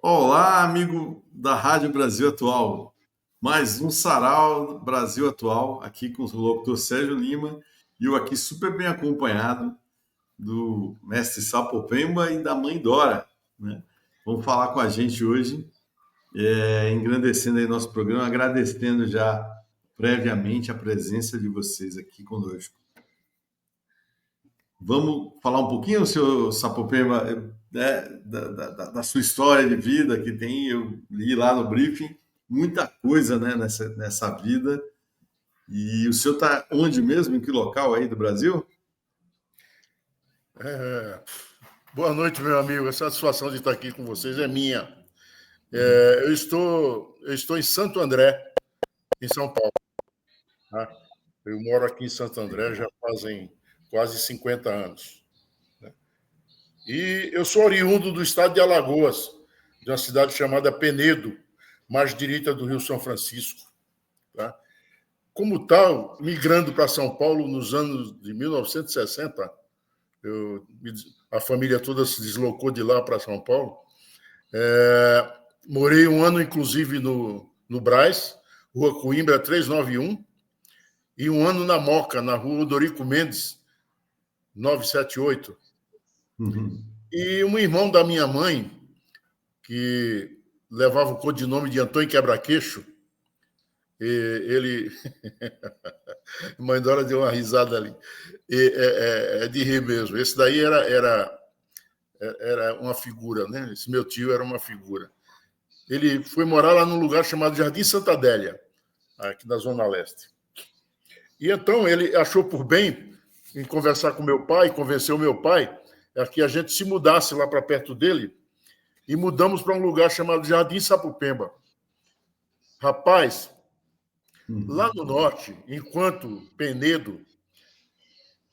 Olá, amigo da Rádio Brasil Atual. Mais um Sarau Brasil Atual, aqui com o locutor Sérgio Lima e eu aqui super bem acompanhado do mestre Sapopemba e da mãe Dora, né? Vão falar com a gente hoje, engrandecendo aí nosso programa, agradecendo já previamente a presença de vocês aqui conosco. Vamos falar um pouquinho, senhor Sapopemba, da sua história de vida que tem, eu li lá no briefing, muita coisa, né, nessa vida. E o senhor está onde mesmo? Em que local aí do Brasil? Boa noite, meu amigo. A satisfação de estar aqui com vocês é minha. Eu estou em Santo André, em São Paulo. Tá? Eu moro aqui em Santo André já fazem quase 50 anos. E eu sou oriundo do estado de Alagoas, de uma cidade chamada Penedo, margem direita do Rio São Francisco. Tá? Como tal, migrando para São Paulo nos anos de 1960, a família toda se deslocou de lá para São Paulo. Morei um ano, inclusive, no Brás, Rua Coimbra 391, e um ano na Moca, na Rua Odorico Mendes 978. Uhum. E um irmão da minha mãe, que levava o codinome de Antônio Quebra-Queixo, ele... Mãe Dora deu uma risada ali. É de rir mesmo. Esse daí era uma figura, né? Esse meu tio era uma figura. Ele foi morar lá num lugar chamado Jardim Santa Adélia, aqui na Zona Leste. E então ele achou por bem em conversar com meu pai, convenceu meu pai a que a gente se mudasse lá para perto dele, e mudamos para um lugar chamado Jardim Sapopemba. Rapaz, lá no norte, enquanto Penedo,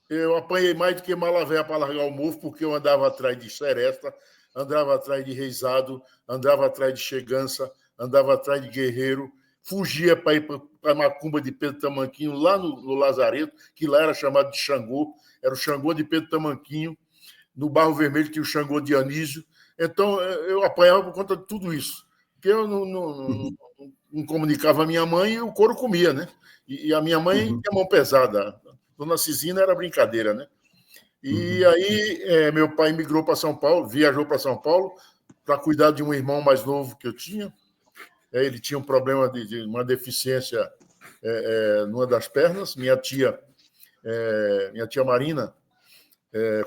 eu apanhei mais do que Malavéia para largar o mofo, porque eu andava atrás de seresta, andava atrás de reisado, andava atrás de chegança, andava atrás de guerreiro, fugia para ir para a macumba de Pedro Tamanquinho, lá no Lazareto, que lá era chamado de Xangô, era o Xangô de Pedro Tamanquinho, no Barro Vermelho tinha o Xangô de Anísio. Então, eu apanhava por conta de tudo isso, porque eu não comunicava a minha mãe e o couro comia, né? E a minha mãe tinha mão pesada. Dona Cisina era brincadeira, né? E aí meu pai migrou para São Paulo, viajou para São Paulo para cuidar de um irmão mais novo que eu tinha. Ele tinha um problema de uma deficiência numa das pernas. Minha tia Marina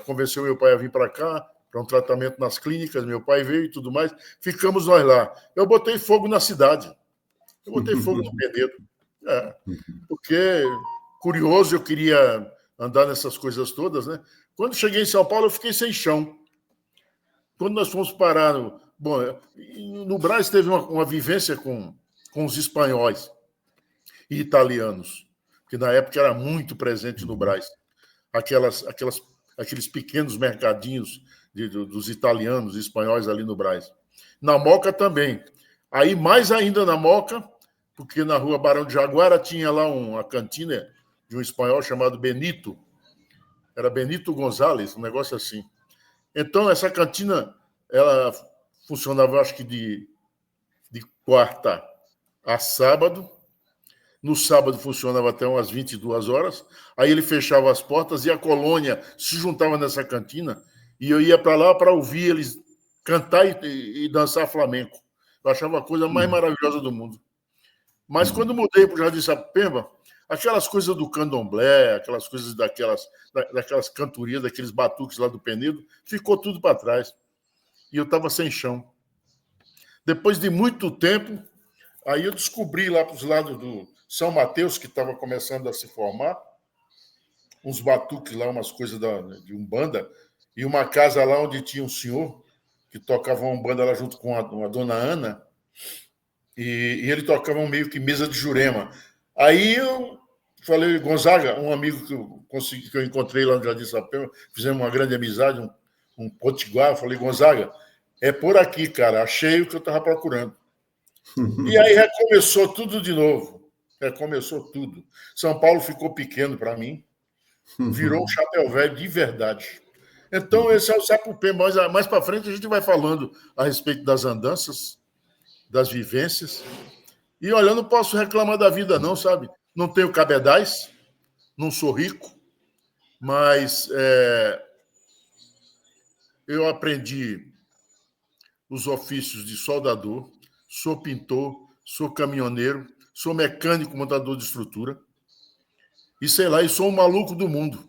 convenceu meu pai a vir para cá, para um tratamento nas clínicas. Meu pai veio e tudo mais. Ficamos nós lá. Eu botei fogo na cidade. Eu botei fogo no Penedo. Porque, curioso, eu queria andar nessas coisas todas, né? Quando cheguei em São Paulo, eu fiquei sem chão. Quando nós fomos parar... no Brás teve uma vivência com os espanhóis e italianos, que na época era muito presente no Brás. Aqueles pequenos mercadinhos dos italianos e espanhóis ali no Brás. Na Moca também. Aí, mais ainda na Moca, porque na rua Barão de Jaguara tinha lá uma cantina de um espanhol chamado Benito. Era Benito González, um negócio assim. Então, essa cantina, ela funcionava, acho que de quarta a sábado. No sábado funcionava até umas 22 horas. Aí ele fechava as portas e a colônia se juntava nessa cantina e eu ia para lá para ouvir eles cantar e dançar flamenco. Eu achava a coisa mais maravilhosa do mundo. Mas quando mudei para o Jardim Sapopemba, aquelas coisas do candomblé, aquelas coisas daquelas cantorias, daqueles batuques lá do Penedo, ficou tudo para trás. E eu estava sem chão. Depois de muito tempo, aí eu descobri lá para os lados do São Mateus, que estava começando a se formar, uns batuques lá, umas coisas de Umbanda, e uma casa lá onde tinha um senhor que tocava uma Umbanda lá junto com a dona Ana, e ele tocava meio que mesa de Jurema. Aí eu falei, Gonzaga, um amigo que eu encontrei lá no Jardim Sapopemba, fizemos uma grande amizade, um potiguar, eu falei, Gonzaga, é por aqui, cara, achei o que eu estava procurando. E aí recomeçou tudo de novo. Recomeçou tudo. São Paulo ficou pequeno para mim, virou um chapéu velho de verdade. Então, esse é o Sapupê. Mais para frente, a gente vai falando a respeito das andanças, das vivências. E olha, eu não posso reclamar da vida, não, sabe? Não tenho cabedais, não sou rico, mas eu aprendi os ofícios de soldador, sou pintor, sou caminhoneiro, sou mecânico, montador de estrutura. E sei lá, e sou um maluco do mundo.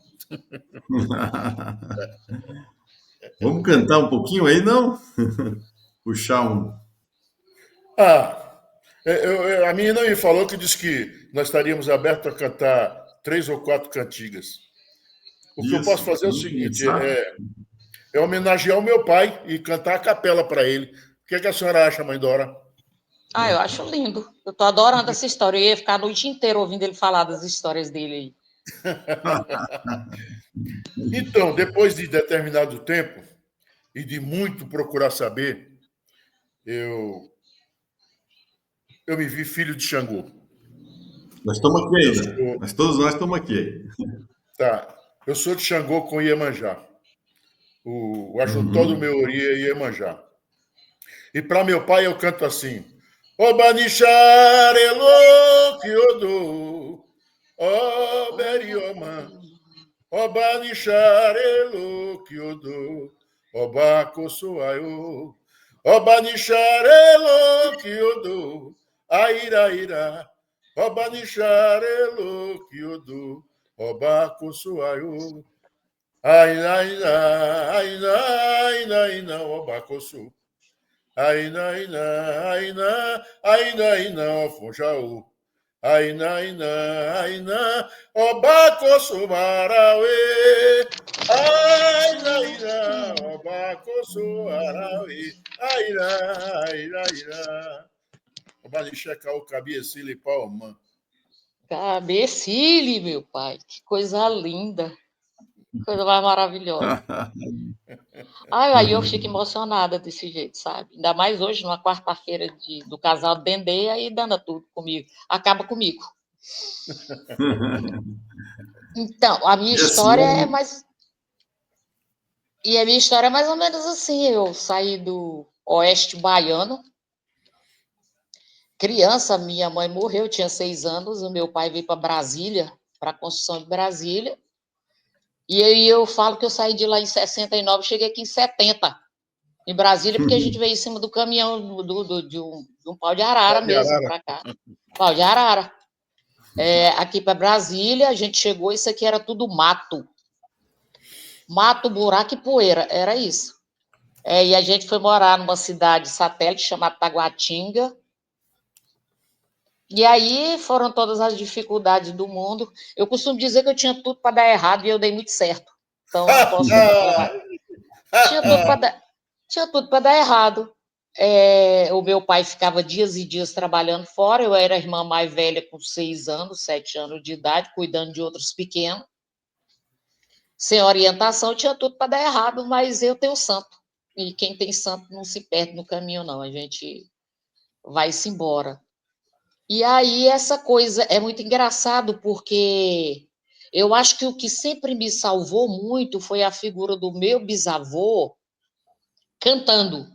Vamos cantar um pouquinho aí, não? Puxar um. A menina me falou que disse que nós estaríamos abertos a cantar 3 ou 4 cantigas. O que eu posso Isso. fazer é o Vamos seguinte: começar? é homenagear o meu pai e cantar a capela para ele. O que a senhora acha, mãe Dora? Eu acho lindo. Eu tô adorando essa história. Eu ia ficar a noite inteira ouvindo ele falar das histórias dele aí. Então, depois de determinado tempo e de muito procurar saber, eu me vi filho de Xangô. Nós estamos aqui Eu ainda. sou, Mas todos nós estamos aqui. tá, eu sou de Xangô com Iemanjá. O Axuntó do Uhum. meu ori é Iemanjá. E para meu pai eu canto assim: Obanixarelo Kyodo, Oberioma, Obanixarelo Kyodo, Obakosuayo, Obanixarelo Kyodo, Airaira, Obanixarelo Kyodo, Obakosuayo, Aina, Aina, Aina, Aina, Obakosu. Aina, Aina, Aina, Aina, Aina, Funjaú. Aina, Aina, Aina, Obacoso Marauê. Aina, Aina, Obacoso Arauê. Aina, Aina, Aina. Obalixeca, o cabeçilho e palma. Cabecile, meu pai. Que coisa linda. Coisa mais maravilhosa. Aí eu fico emocionada desse jeito, sabe? Ainda mais hoje, numa quarta-feira do casal Dendê, aí dando tudo comigo. Acaba comigo. Então, a minha E assim, história é mais. E a minha história é mais ou menos assim. Eu saí do oeste baiano. Criança, minha mãe morreu, tinha 6 anos. O meu pai veio para Brasília, para a construção de Brasília. E aí eu falo que eu saí de lá em 69, cheguei aqui em 70. Em Brasília, porque a gente veio em cima do caminhão de um pau de arara mesmo para cá. Pau de arara. Aqui para Brasília, a gente chegou, isso aqui era tudo mato. Mato, buraco e poeira, era isso. E a gente foi morar numa cidade satélite chamada Taguatinga. E aí foram todas as dificuldades do mundo. Eu costumo dizer que eu tinha tudo para dar errado e eu dei muito certo. Então, não posso reclamar. Tinha tudo para dar errado. O meu pai ficava dias e dias trabalhando fora. Eu era a irmã mais velha com 6 anos, 7 anos de idade, cuidando de outros pequenos. Sem orientação, tinha tudo para dar errado, mas eu tenho santo. E quem tem santo não se perde no caminho, não. A gente vai-se embora. E aí, essa coisa é muito engraçado, porque eu acho que o que sempre me salvou muito foi a figura do meu bisavô cantando.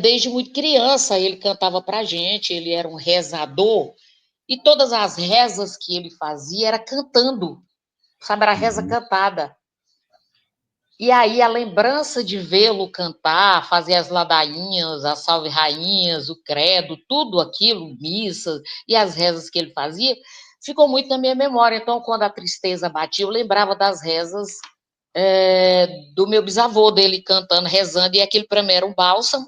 Desde muito criança, ele cantava para a gente, ele era um rezador, e todas as rezas que ele fazia era cantando, sabe? Era reza cantada. E aí a lembrança de vê-lo cantar, fazer as ladainhas, as salve-rainhas, o credo, tudo aquilo, missas e as rezas que ele fazia, ficou muito na minha memória. Então, quando a tristeza batia, eu lembrava das rezas do meu bisavô, dele cantando, rezando, e aquilo para mim era um bálsamo.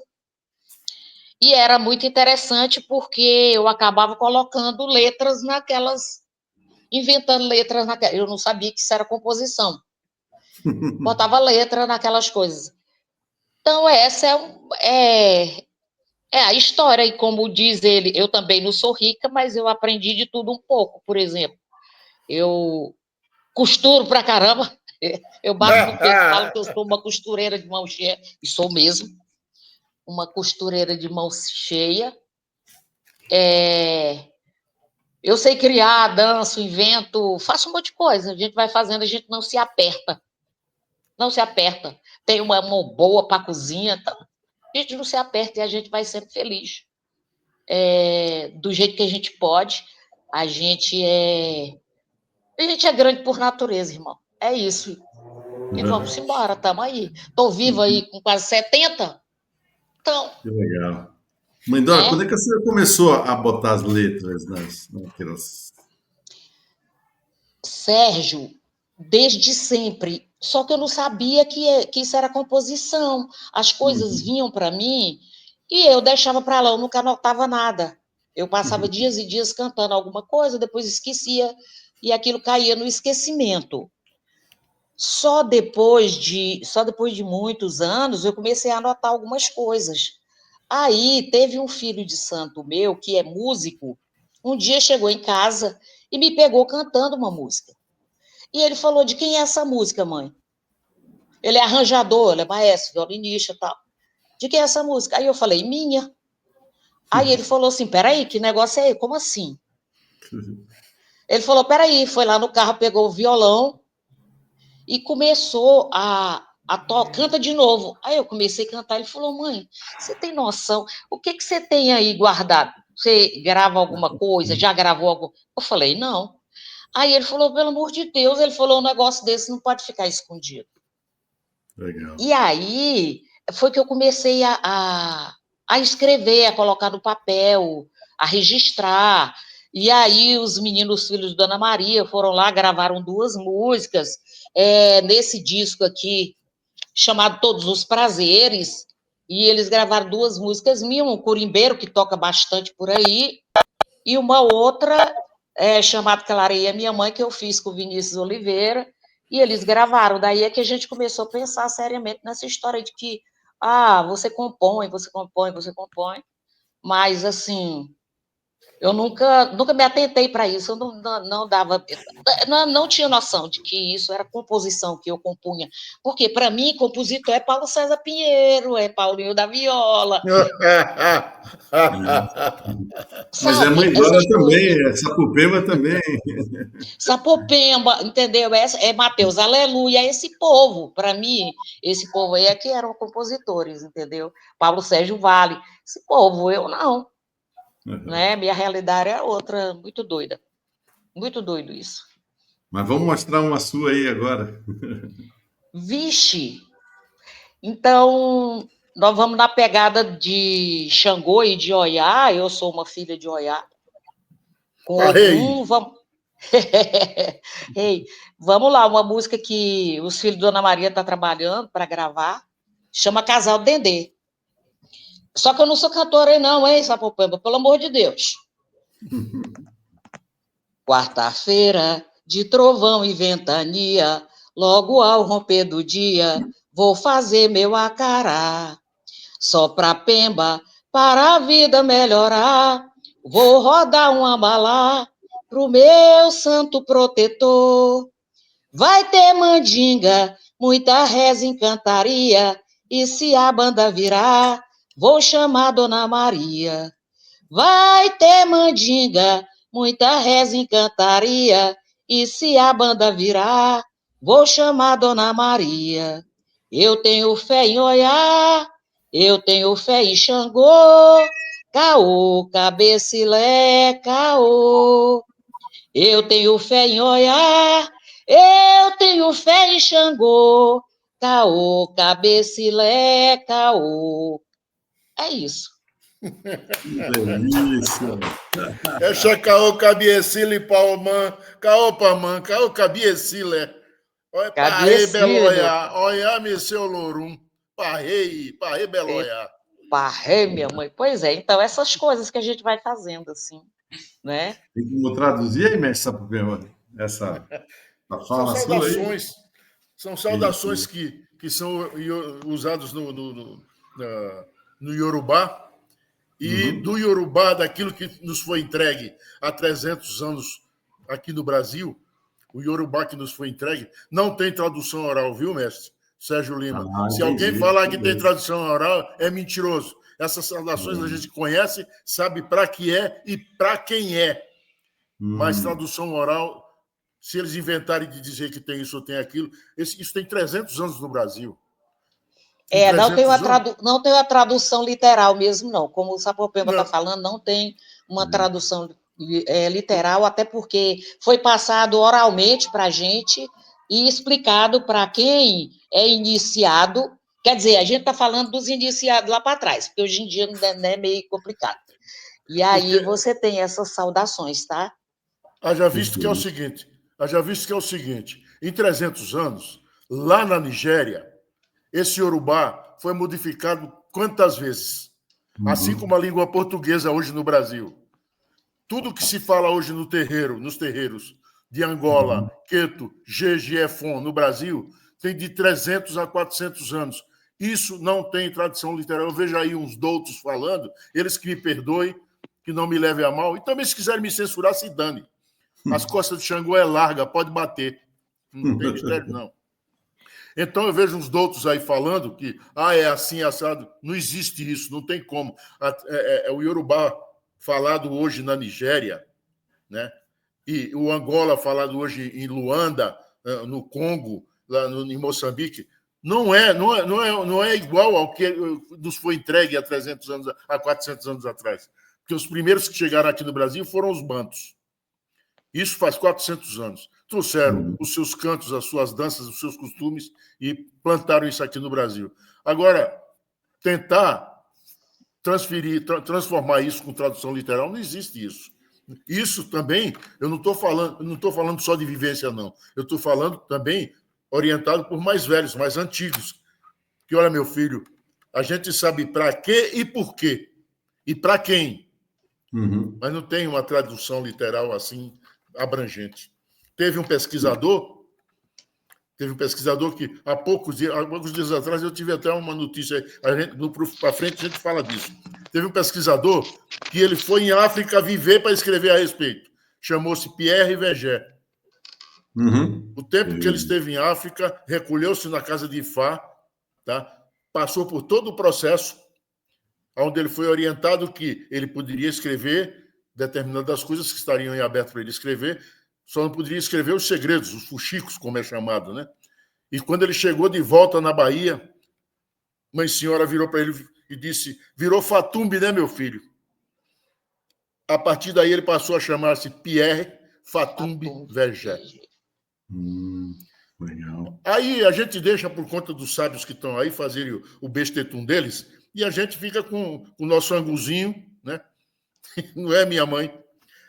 E era muito interessante porque eu acabava colocando letras naquelas, inventando letras naquelas. Eu não sabia que isso era composição. Botava letra naquelas coisas. Então, essa é a história. E como diz ele, eu também não sou rica, mas eu aprendi de tudo um pouco. Por exemplo, eu costuro pra caramba. Eu bato no peito e falo que eu sou uma costureira de mão cheia. E sou mesmo. Uma costureira de mão cheia. Eu sei criar, danço, invento, faço um monte de coisa. A gente vai fazendo, a gente não se aperta. Não se aperta. Tem uma mão boa para a cozinha. Então, a gente não se aperta e a gente vai sempre feliz. Do jeito que a gente pode. A gente é grande por natureza, irmão. É isso. E vamos embora, estamos aí. Estou viva aí com quase 70. Então, Que legal. Mãe Dora, quando é né? que a senhora começou a botar as letras naquelas... Sérgio, desde sempre. Só que eu não sabia que isso era composição. As coisas vinham para mim e eu deixava para lá, eu nunca anotava nada. Eu passava dias e dias cantando alguma coisa, depois esquecia e aquilo caía no esquecimento. Só depois de muitos anos eu comecei a anotar algumas coisas. Aí teve um filho de santo meu, que é músico, um dia chegou em casa e me pegou cantando uma música. E ele falou: de quem é essa música, mãe? Ele é arranjador, ele é maestro, violinista e tal. De quem é essa música? Aí eu falei: minha. Aí ele falou assim: peraí, que negócio é esse? Como assim? Ele falou: peraí, foi lá no carro, pegou o violão e começou a tocar, canta de novo. Aí eu comecei a cantar, ele falou: mãe, você tem noção? O que você tem aí guardado? Você grava alguma coisa? Já gravou algo? Eu falei: não. Aí ele falou: pelo amor de Deus, ele falou: um negócio desse não pode ficar escondido. Legal. E aí foi que eu comecei a escrever, a colocar no papel, a registrar. E aí os meninos filhos de Dona Maria foram lá, gravaram 2 músicas nesse disco aqui, chamado Todos os Prazeres, e eles gravaram 2 músicas minhas, um curimbeiro que toca bastante por aí, e uma outra chamada Clareia Minha Mãe, que eu fiz com o Vinícius Oliveira, e eles gravaram. Daí é que a gente começou a pensar seriamente nessa história de que, você compõe, você compõe, você compõe, mas, assim, eu nunca me atentei para isso, eu não dava, não tinha noção de que isso era composição que eu compunha, porque para mim compositor é Paulo César Pinheiro, é Paulinho da Viola, Mas é sabe, Mãe Dora essas também, coisas. é Sapopema também. Sapopemba, entendeu? É Mateus, aleluia, esse povo, para mim, esse povo aí é que eram compositores, entendeu? Paulo Sérgio Vale, esse povo, eu não, né? Minha realidade é outra, muito doida, muito doido isso. Mas vamos mostrar uma sua aí agora. Vixe, então nós vamos na pegada de Xangô e de Oiá, eu sou uma filha de Oiá, com Parei. Ogum, vamos... Ei, vamos lá, uma música que os filhos de Dona Maria estão trabalhando para gravar, chama Casal Dendê. Só que eu não sou cantora aí não, hein, Sapopemba, pelo amor de Deus. Quarta-feira, de trovão e ventania, logo ao romper do dia, vou fazer meu acará. Só pra Pemba, para a vida melhorar, vou rodar um ambalá pro meu santo protetor. Vai ter mandinga, muita reza em cantaria, e se a banda virar, vou chamar Dona Maria. Vai ter mandinga, muita reza em cantaria, e se a banda virar, vou chamar Dona Maria. Eu tenho fé em Oiá, eu tenho fé em Xangô, caô, cabecilé, caô. Eu tenho fé em Oiá, eu tenho fé em Xangô, caô, cabecilé, caô. É isso. Que delícia! É chacaô, cabiecila e palmã, caô, pamã, caô, cabiecila. Olha, parrei, Cabecilho, beloia, olha, meceu lourum. Parrei, beloia. parrei, minha mãe. Pois é, então essas coisas que a gente vai fazendo assim, né? Tem como traduzir aí, mestre Sapopema, essa a São fala sua aí? saudações, são Isso, saudações isso. que são usados no Yorubá, e Uhum. do Yorubá, daquilo que nos foi entregue há 300 anos aqui no Brasil, o Yorubá que nos foi entregue, não tem tradução oral, viu, mestre Sérgio Lima? Ah, Se alguém entendi. falar que tem Beleza. tradução oral, é mentiroso. Essas saudações a gente conhece, sabe para que é e para quem é, mas Uhum. tradução oral se eles inventarem de dizer que tem isso ou tem aquilo, isso tem 300 anos no Brasil. Não tem uma tradução literal mesmo, não. Como o Sapopemba está falando, não tem uma tradução literal, até porque foi passado oralmente para a gente e explicado para quem é iniciado. Quer dizer, a gente está falando dos iniciados lá para trás, porque hoje em dia não é meio complicado. E aí você tem essas saudações, tá? Haja visto que é o seguinte, em 300 anos, lá na Nigéria, esse Yorubá foi modificado quantas vezes? Assim como a língua portuguesa hoje no Brasil. Tudo que se fala hoje nos terreiros de Angola, Queto, Jeje, Efon, no Brasil, tem de 300 a 400 anos. Isso não tem tradição literal. Eu vejo aí uns doutos falando, eles que me perdoem, que não me levem a mal, e também se quiserem me censurar, se dane. As costas de Xangô é larga, pode bater. Não tem mistério, não. Então eu vejo uns doutos aí falando que é assim, assado. Não existe isso, não tem como. É o Yorubá falado hoje na Nigéria, né? E o Angola falado hoje em Luanda, no Congo, lá em Moçambique, não é igual ao que nos foi entregue há 300 anos, há 400 anos atrás. Porque os primeiros que chegaram aqui no Brasil foram os bantos. Isso faz 400 anos. Trouxeram os seus cantos, as suas danças, os seus costumes e plantaram isso aqui no Brasil. Agora, tentar transformar isso com tradução literal, não existe isso. Isso também, eu não estou falando só de vivência, não. Eu estou falando também orientado por mais velhos, mais antigos. Que, olha, meu filho, a gente sabe para quê e por quê. E para quem. Mas não tem uma tradução literal assim abrangente. Teve um pesquisador que há poucos dias atrás eu tive até uma notícia, para frente a gente fala disso. Teve um pesquisador que ele foi em África viver para escrever a respeito. Chamou-se Pierre Verger. O tempo que ele esteve em África, recolheu-se na casa de Ifá, tá? Passou por todo o processo, onde ele foi orientado que ele poderia escrever determinadas coisas que estariam em aberto para ele escrever, só não poderia escrever os segredos, os fuxicos, como é chamado, né? E quando ele chegou de volta na Bahia, uma senhora virou para ele e disse: virou Fatumbi, né, meu filho? A partir daí ele passou a chamar-se Pierre Fatumbi Verger. Legal. Aí a gente deixa, por conta dos sábios que estão aí, fazerem o bestetum deles, e a gente fica com o nosso anguzinho, né? Não é, minha mãe?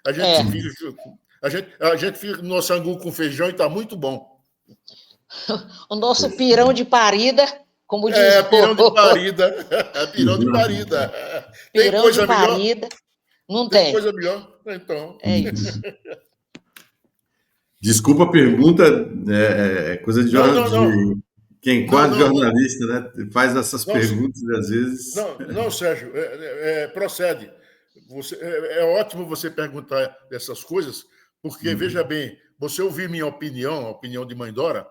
A gente fica com o nosso angu com feijão e está muito bom. O nosso pirão de parida, como diz pirão de parida. Pirão de parida. Tem pirão coisa de parida. Melhor? Não tem. Coisa melhor? Então. É isso. Desculpa a pergunta, é coisa de quem quase jornalista, né? Faz essas perguntas e às vezes. Não, Sérgio, procede. É ótimo você perguntar essas coisas, porque, veja bem, você ouvir minha opinião, a opinião de Mãe Dora,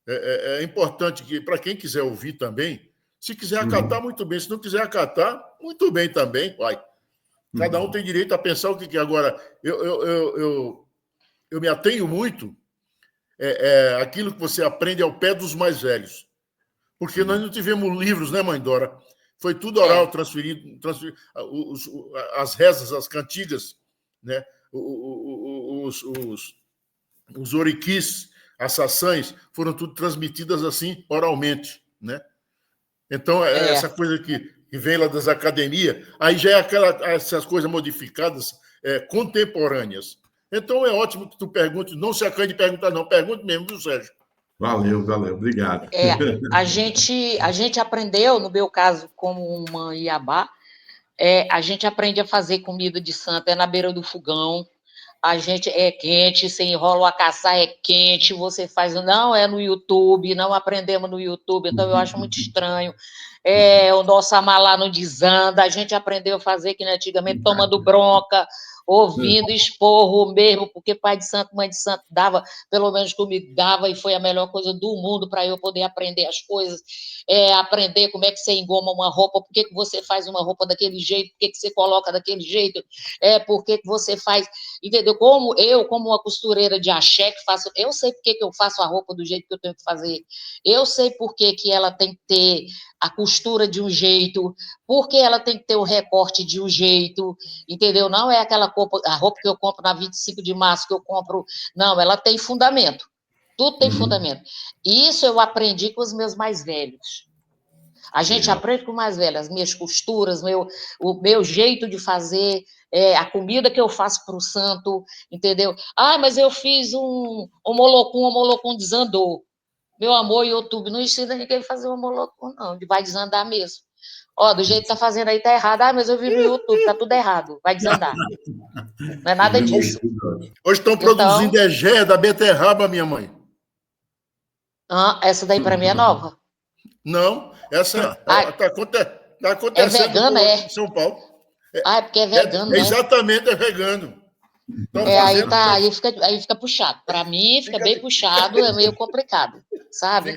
é importante que, para quem quiser ouvir também, se quiser acatar, muito bem. Se não quiser acatar, muito bem também, vai. Cada um tem direito a pensar o que quer. Agora, eu me atenho muito aquilo que você aprende ao pé dos mais velhos. Porque nós não tivemos livros, né, Mãe Dora? Foi tudo oral, transferido as rezas, as cantigas, né? Os oriquis, as saçães, foram tudo transmitidas assim, oralmente, né? Então, essa coisa que vem lá das academias, aí já é essas coisas modificadas, contemporâneas. Então, é ótimo que tu pergunte, não se acanhe de perguntar, não, pergunte mesmo, viu, Sérgio? Valeu, obrigado. A gente aprendeu, no meu caso, como uma Iabá, a gente aprende a fazer comida de santo, na beira do fogão, a gente é quente, você enrola o acaçá, é quente, você faz, não é no YouTube, não aprendemos no YouTube, então eu acho muito estranho. O nosso amalá não desanda, a gente aprendeu a fazer que antigamente tomando bronca, ouvindo esporro mesmo, porque pai de santo, mãe de santo dava, pelo menos comigo dava, e foi a melhor coisa do mundo para eu poder aprender as coisas, aprender como é que você engoma uma roupa, por que você faz uma roupa daquele jeito, por que você coloca daquele jeito, por que você faz, entendeu? Como uma costureira de axé que faço, eu sei por que eu faço a roupa do jeito que eu tenho que fazer, eu sei por que ela tem que ter a costura de um jeito, porque ela tem que ter o recorte de um jeito, entendeu? Não é aquela roupa, a roupa que eu compro na 25 de março, que eu compro, não, ela tem fundamento, tudo tem fundamento. Isso eu aprendi com os meus mais velhos. A gente aprende com os mais velhos, as minhas costuras, o meu jeito de fazer, a comida que eu faço para o santo, entendeu? Mas eu fiz um molocum desandou. Meu amor, o YouTube não ensina ninguém a fazer um molocum, não, vai desandar mesmo. Do jeito que tá fazendo aí tá errado. Mas eu vi no YouTube, tá tudo errado, vai desandar. Não é nada disso. Hoje estão produzindo egé da beterraba, minha mãe. Essa daí para mim é nova. Não, essa tá acontecendo é vegana, em São Paulo. É porque é vegano, né? Exatamente, é vegano. Aí fica puxado. Para mim, fica bem puxado, é meio complicado, sabe?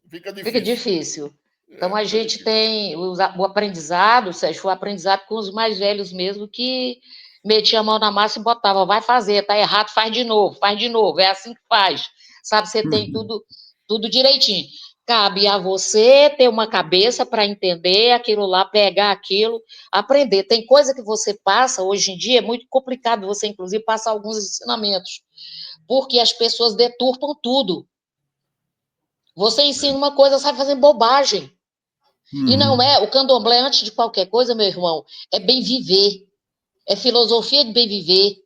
Fica difícil. Então, a gente tem o aprendizado, Sérgio, foi o aprendizado com os mais velhos mesmo, que metia a mão na massa e botava, vai fazer, tá errado, faz de novo, é assim que faz. Sabe, você tem tudo direitinho. Cabe a você ter uma cabeça para entender aquilo lá, pegar aquilo, aprender. Tem coisa que você passa, hoje em dia, é muito complicado você, inclusive, passar alguns ensinamentos, porque as pessoas deturpam tudo. Você ensina uma coisa, sabe fazer bobagem. E não é, o candomblé, antes de qualquer coisa, meu irmão, é bem viver. É filosofia de bem viver,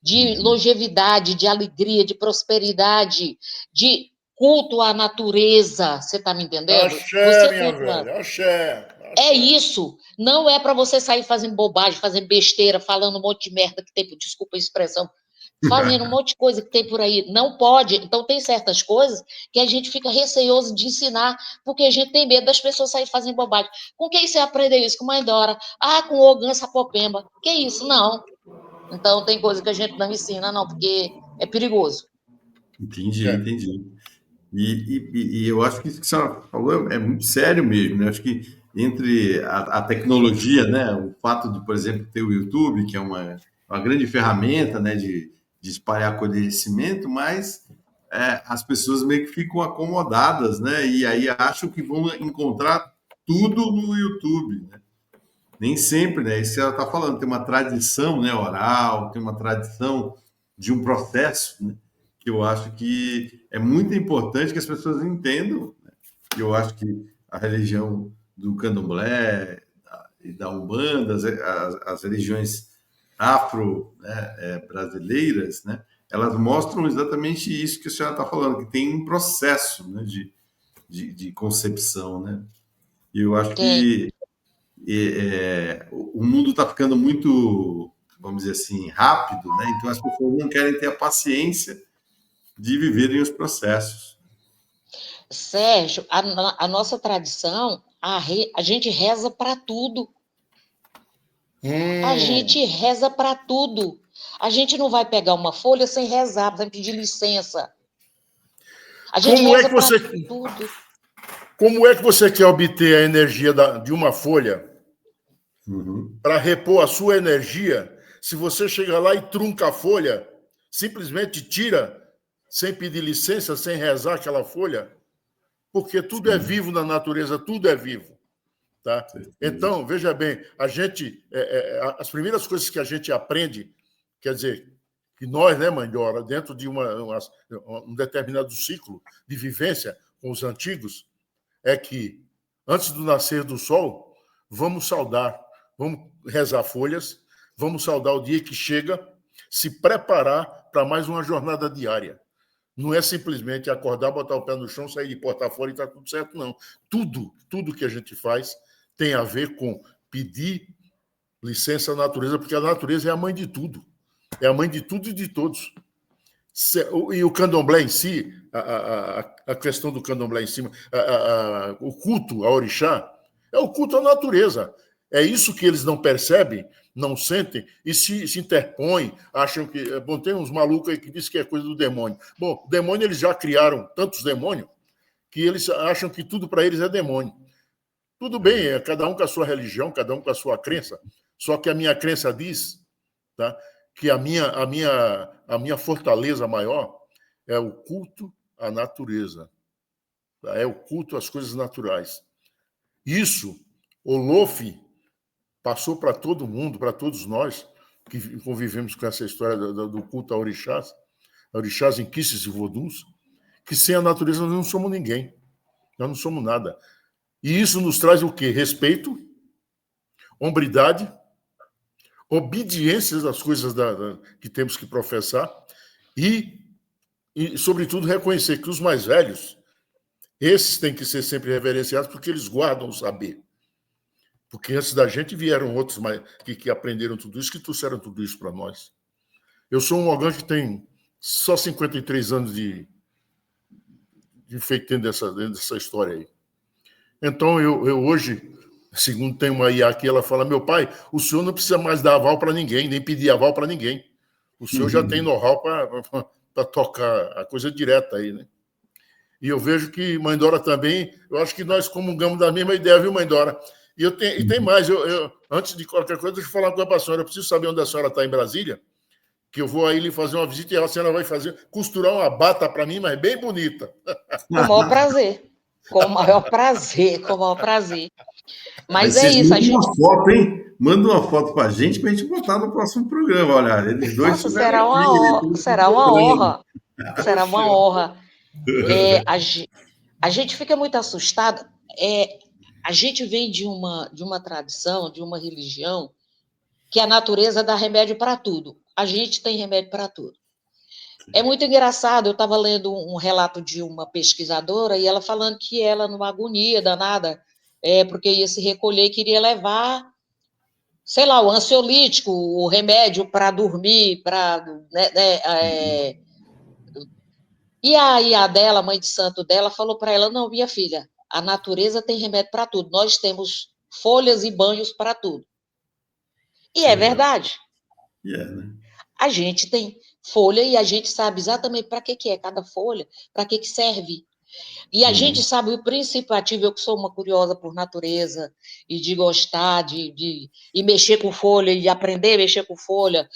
de longevidade, de alegria, de prosperidade, de culto à natureza. Você está me entendendo? Axé, minha velha, axé. É isso. Não é para você sair fazendo bobagem, fazendo besteira, falando um monte de merda que tem, desculpa a expressão, fazendo um monte de coisa que tem por aí. Não pode. Então, tem certas coisas que a gente fica receoso de ensinar, porque a gente tem medo das pessoas saírem fazendo bobagem. Com quem você aprendeu isso? Com Mãe Dora. Com Ogã Sapopemba. Que isso? Não. Então, tem coisa que a gente não ensina, não, porque é perigoso. Entendi. E eu acho que isso que você falou é muito sério mesmo, né? Acho que entre a tecnologia, né? O fato de, por exemplo, ter o YouTube, que é uma grande ferramenta, né? De espalhar conhecimento, mas as pessoas meio que ficam acomodadas, né? E aí acham que vão encontrar tudo no YouTube, né? Nem sempre, né? Isso que ela está falando, tem uma tradição, né, oral, tem uma tradição de um processo, né, que eu acho que é muito importante que as pessoas entendam. Né? Eu acho que a religião do candomblé e da Umbanda, as religiões afro, né, brasileiras, né, elas mostram exatamente isso que a senhora está falando, que tem um processo, né, de concepção. Né? E eu acho que o mundo está ficando muito, vamos dizer assim, rápido, né? Então as pessoas não querem ter a paciência de viverem os processos. Sérgio, a nossa tradição, a gente reza para tudo. A gente reza para tudo. A gente não vai pegar uma folha sem rezar, sem pedir licença. A gente reza para tudo. Como é que você quer obter a energia de uma folha para repor a sua energia? Se você chega lá e trunca a folha, simplesmente tira, sem pedir licença, sem rezar aquela folha, porque tudo é vivo na natureza, tudo é vivo. Tá? Então, veja bem, a gente, as primeiras coisas que a gente aprende, quer dizer, que nós, né, Mãe Dora, dentro de um determinado ciclo de vivência com os antigos, é que, antes do nascer do sol, vamos saudar, vamos rezar folhas, vamos saudar o dia que chega, se preparar para mais uma jornada diária. Não é simplesmente acordar, botar o pé no chão, sair de porta fora e está tudo certo, não. Tudo que a gente faz tem a ver com pedir licença à natureza, porque a natureza é a mãe de tudo. É a mãe de tudo e de todos. E o candomblé em si, a questão do candomblé em cima, o culto ao orixá, é o culto à natureza. É isso que eles não percebem, não sentem e se interpõem, acham que... Bom, tem uns malucos aí que dizem que é coisa do demônio. Bom, demônio eles já criaram tantos demônios que eles acham que tudo para eles é demônio. Tudo bem, é cada um com a sua religião, cada um com a sua crença, só que a minha crença diz, tá, que a minha fortaleza maior é o culto à natureza, tá? É o culto às coisas naturais. Isso, Olof passou para todo mundo, para todos nós que convivemos com essa história do culto a orixás, inquices e voduns, que sem a natureza nós não somos ninguém, nós não somos nada. E isso nos traz o quê? Respeito, hombridade, obediência às coisas que temos que professar e, sobretudo, reconhecer que os mais velhos, esses têm que ser sempre reverenciados porque eles guardam o saber. Porque antes da gente vieram outros que aprenderam tudo isso, que trouxeram tudo isso para nós. Eu sou um Ogã que tem só 53 anos de feito dentro dessa história aí. Então, eu hoje, segundo tem uma IA aqui, ela fala, meu pai, o senhor não precisa mais dar aval para ninguém, nem pedir aval para ninguém. O senhor já tem know-how para tocar a coisa direta aí, né? E eu vejo que Mãe Dora também, eu acho que nós comungamos da mesma ideia, viu, Mãe Dora? E tem mais, antes de qualquer coisa, deixa eu falar uma coisa para a senhora, eu preciso saber onde a senhora está em Brasília, que eu vou aí lhe fazer uma visita e a senhora vai costurar uma bata para mim, mas bem bonita. Com o maior prazer. Com o maior prazer, com o maior prazer. Mas é isso, a gente... Uma foto, hein? Manda uma foto para a gente botar no próximo programa, olha. Eles dois. Nossa, será uma honra. Será uma honra. Será uma honra. A gente fica muito assustado. A gente vem de uma tradição, de uma religião, que a natureza dá remédio para tudo. A gente tem remédio para tudo. É muito engraçado, eu estava lendo um relato de uma pesquisadora e ela falando que ela, numa agonia danada, porque ia se recolher e queria levar, sei lá, o ansiolítico, o remédio para dormir, e a IA dela, a mãe de santo dela, falou para ela, não, minha filha, a natureza tem remédio para tudo, nós temos folhas e banhos para tudo. E é verdade. Né? A gente tem folha e a gente sabe exatamente para que é cada folha, para que serve. E a gente sabe o princípio ativo, eu que sou uma curiosa por natureza, e de gostar, e mexer com folha, e aprender a mexer com folha.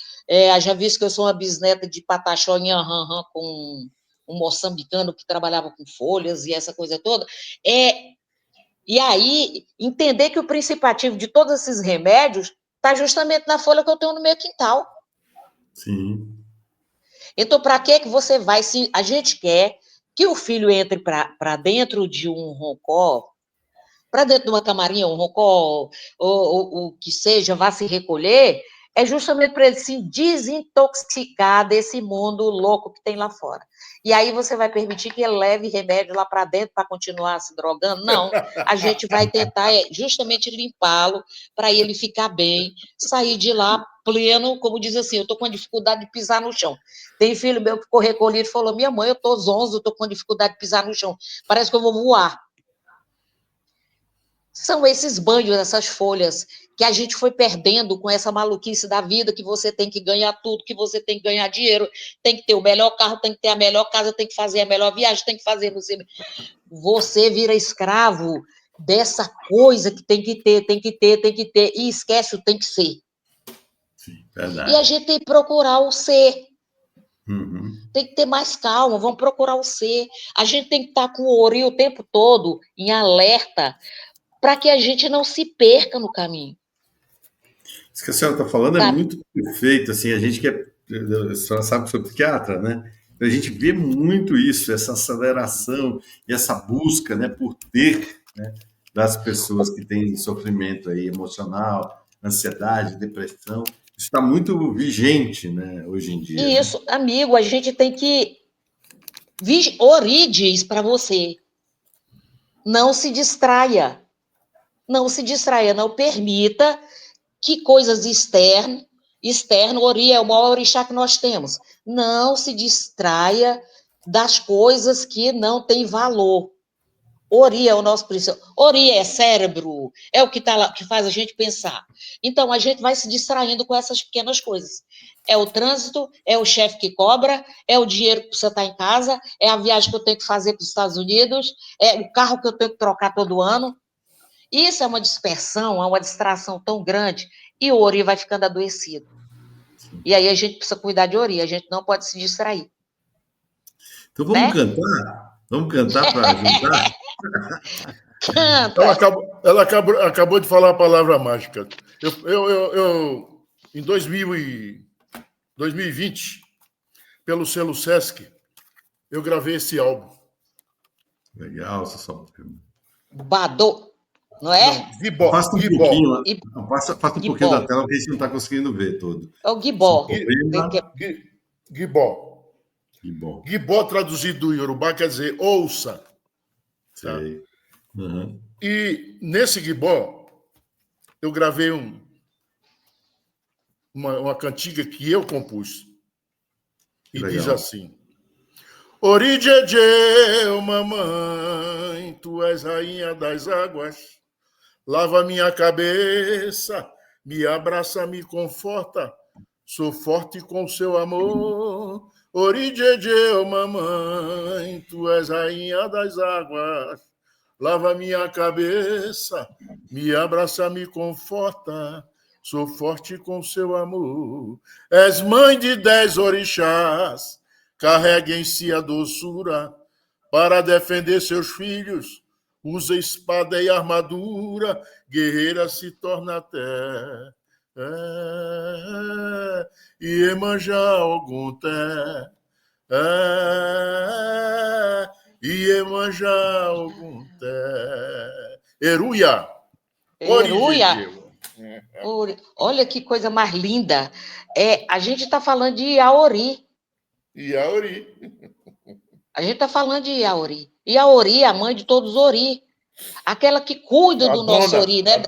Já visto que eu sou uma bisneta de Pataxó em Anhanhan, com um moçambicano que trabalhava com folhas e essa coisa toda. E aí, entender que o princípio ativo de todos esses remédios está justamente na folha que eu tenho no meu quintal. Sim. Então, para que você vai? Se a gente quer que o filho entre para dentro de um roncó, para dentro de uma camarinha, um roncó, ou o que seja, vá se recolher, é justamente para ele se desintoxicar desse mundo louco que tem lá fora. E aí você vai permitir que ele leve remédio lá para dentro para continuar se drogando? Não. A gente vai tentar justamente limpá-lo para ele ficar bem, sair de lá pleno, como diz assim, eu estou com dificuldade de pisar no chão. Tem filho meu que ficou recolhido e falou, minha mãe, eu estou zonzo, estou com dificuldade de pisar no chão, parece que eu vou voar. São esses banhos, essas folhas, que a gente foi perdendo com essa maluquice da vida, que você tem que ganhar tudo, que você tem que ganhar dinheiro, tem que ter o melhor carro, tem que ter a melhor casa, tem que fazer a melhor viagem, tem que fazer... Você vira escravo dessa coisa que tem que ter, e esquece o tem que ser. Sim, verdade. E a gente tem que procurar o ser. Uhum. Tem que ter mais calma, vamos procurar o ser. A gente tem que estar com o Ori o tempo todo em alerta, para que a gente não se perca no caminho. Isso que a senhora está falando é muito perfeito. Assim, a gente que a senhora sabe que sou psiquiatra, né? A gente vê muito isso, essa aceleração e essa busca, né, por ter, né, das pessoas que têm sofrimento aí emocional, ansiedade, depressão. Isso está muito vigente, né, hoje em dia. Isso, né? Amigo, a gente tem que... Ori diz para você, não se distraia. Não se distraia, não permita que coisas externo, Ori é o maior orixá que nós temos. Não se distraia das coisas que não têm valor. Ori é o nosso princípio. Ori é cérebro, é o que tá lá, que faz a gente pensar. Então, a gente vai se distraindo com essas pequenas coisas. É o trânsito, é o chefe que cobra, é o dinheiro que precisa estar em casa, é a viagem que eu tenho que fazer para os Estados Unidos, é o carro que eu tenho que trocar todo ano. Isso é uma dispersão, é uma distração tão grande, e o Ori vai ficando adoecido. E aí a gente precisa cuidar de Ori, a gente não pode se distrair. Então vamos cantar? Vamos cantar para juntar? Canta! Ela acabou de falar a palavra mágica. Em 2020, pelo selo Sesc, eu gravei esse álbum. Legal, Sassão. Badô, não é? Não, Gibó. Afasta um Gibó. pouquinho, E- afasta um pouquinho Gibó. da tela, porque a gente não está conseguindo ver todo. É o Gibó. Gibó. Gibó. Gibó, traduzido do Yorubá, quer dizer ouça. Tá? Sei. Uhum. E nesse Gibó, eu gravei uma cantiga que eu compus. E Legal. diz assim: Ori Jeje, mamãe, tu és rainha das águas, lava minha cabeça, me abraça, me conforta, sou forte com seu amor. Ori Jeje, mamãe, tu és rainha das águas, lava minha cabeça, me abraça, me conforta, sou forte com seu amor. És mãe de 10 orixás, carrega em si a doçura para defender seus filhos. Usa espada e armadura, guerreira se torna até. Iemanjá Ogunté. Iemanjá Ogunté. Eruia. Eruia. Olha que coisa mais linda. A gente está falando de Iaori. Iaori. A gente está falando de Iaori. Iaori é a mãe de todos os Ori. Aquela que cuida do nosso Ori, né?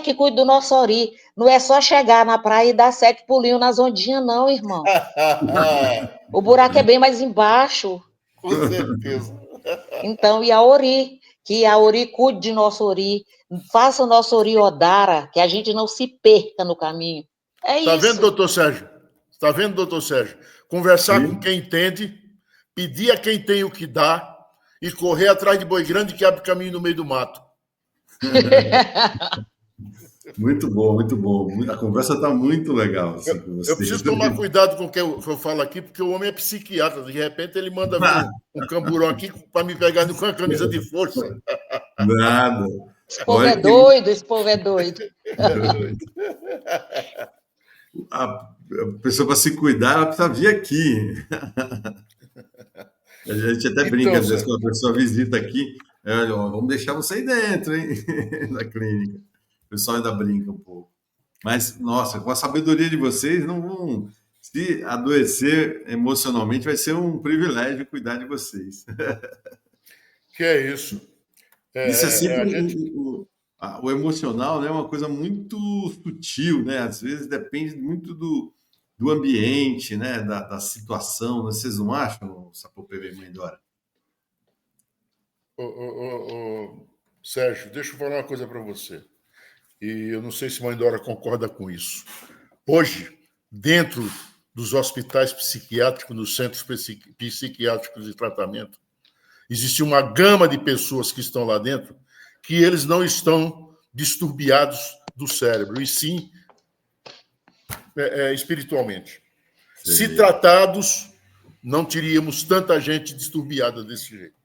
Que cuida do nosso Ori. Não é só chegar na praia e dar 7 pulinhos nas ondinhas, não, irmão. O buraco é bem mais embaixo. Com certeza. Então, Iaori, que Iaori cuide de nosso Ori, faça o nosso Ori Odara, que a gente não se perca no caminho. É isso. Tá vendo, doutor Sérgio? Está vendo, doutor Sérgio? Conversar com quem entende, pedir a quem tem o que dá e correr atrás de boi grande que abre caminho no meio do mato. Muito bom, muito bom. A conversa está muito legal. Assim, com vocês. Eu preciso tomar cuidado com o que eu falo aqui, porque o homem é psiquiatra. De repente, ele manda vir um camburão aqui para me pegar com a camisa de força. Nada. Esse povo é doido, esse povo é doido. A pessoa, para se cuidar, ela precisa vir aqui. A gente até brinca, às vezes, quando a pessoa visita aqui, vamos deixar você aí dentro, hein? Da clínica. O pessoal ainda brinca um pouco. Mas, nossa, com a sabedoria de vocês, não vão se adoecer emocionalmente, vai ser um privilégio cuidar de vocês. Que é isso. Isso é sempre o emocional, né? É uma coisa muito sutil, né? Às vezes depende muito do ambiente, né? Da situação. Vocês não acham, Sapopembe e Mãe Dora? Sérgio, deixa eu falar uma coisa para você. E eu não sei se Mãe Dora concorda com isso. Hoje, dentro dos hospitais psiquiátricos, nos centros psiquiátricos de tratamento, existe uma gama de pessoas que estão lá dentro que eles não estão disturbiados do cérebro, e sim espiritualmente. Sim. Se tratados, não teríamos tanta gente disturbiada desse jeito.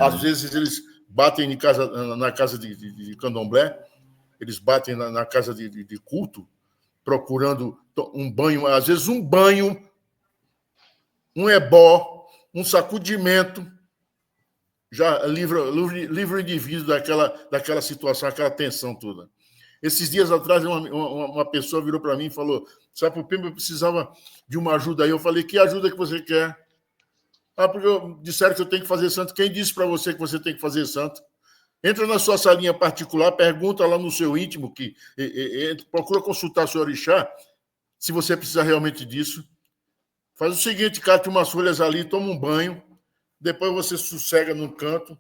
Às vezes eles batem na casa de candomblé, eles batem na casa de culto, procurando um banho, às vezes um banho, um ebó, um sacudimento, já livra o indivíduo daquela situação, aquela tensão toda. Esses dias atrás, uma pessoa virou para mim e falou: Sapopembe, eu precisava de uma ajuda aí. Eu falei: que ajuda que você quer? Porque disseram que eu tenho que fazer santo. Quem disse para você que você tem que fazer santo? Entra na sua salinha particular, pergunta lá no seu íntimo, procura consultar o seu orixá, se você precisa realmente disso. Faz o seguinte, cate umas folhas ali, toma um banho, depois você sossega num canto,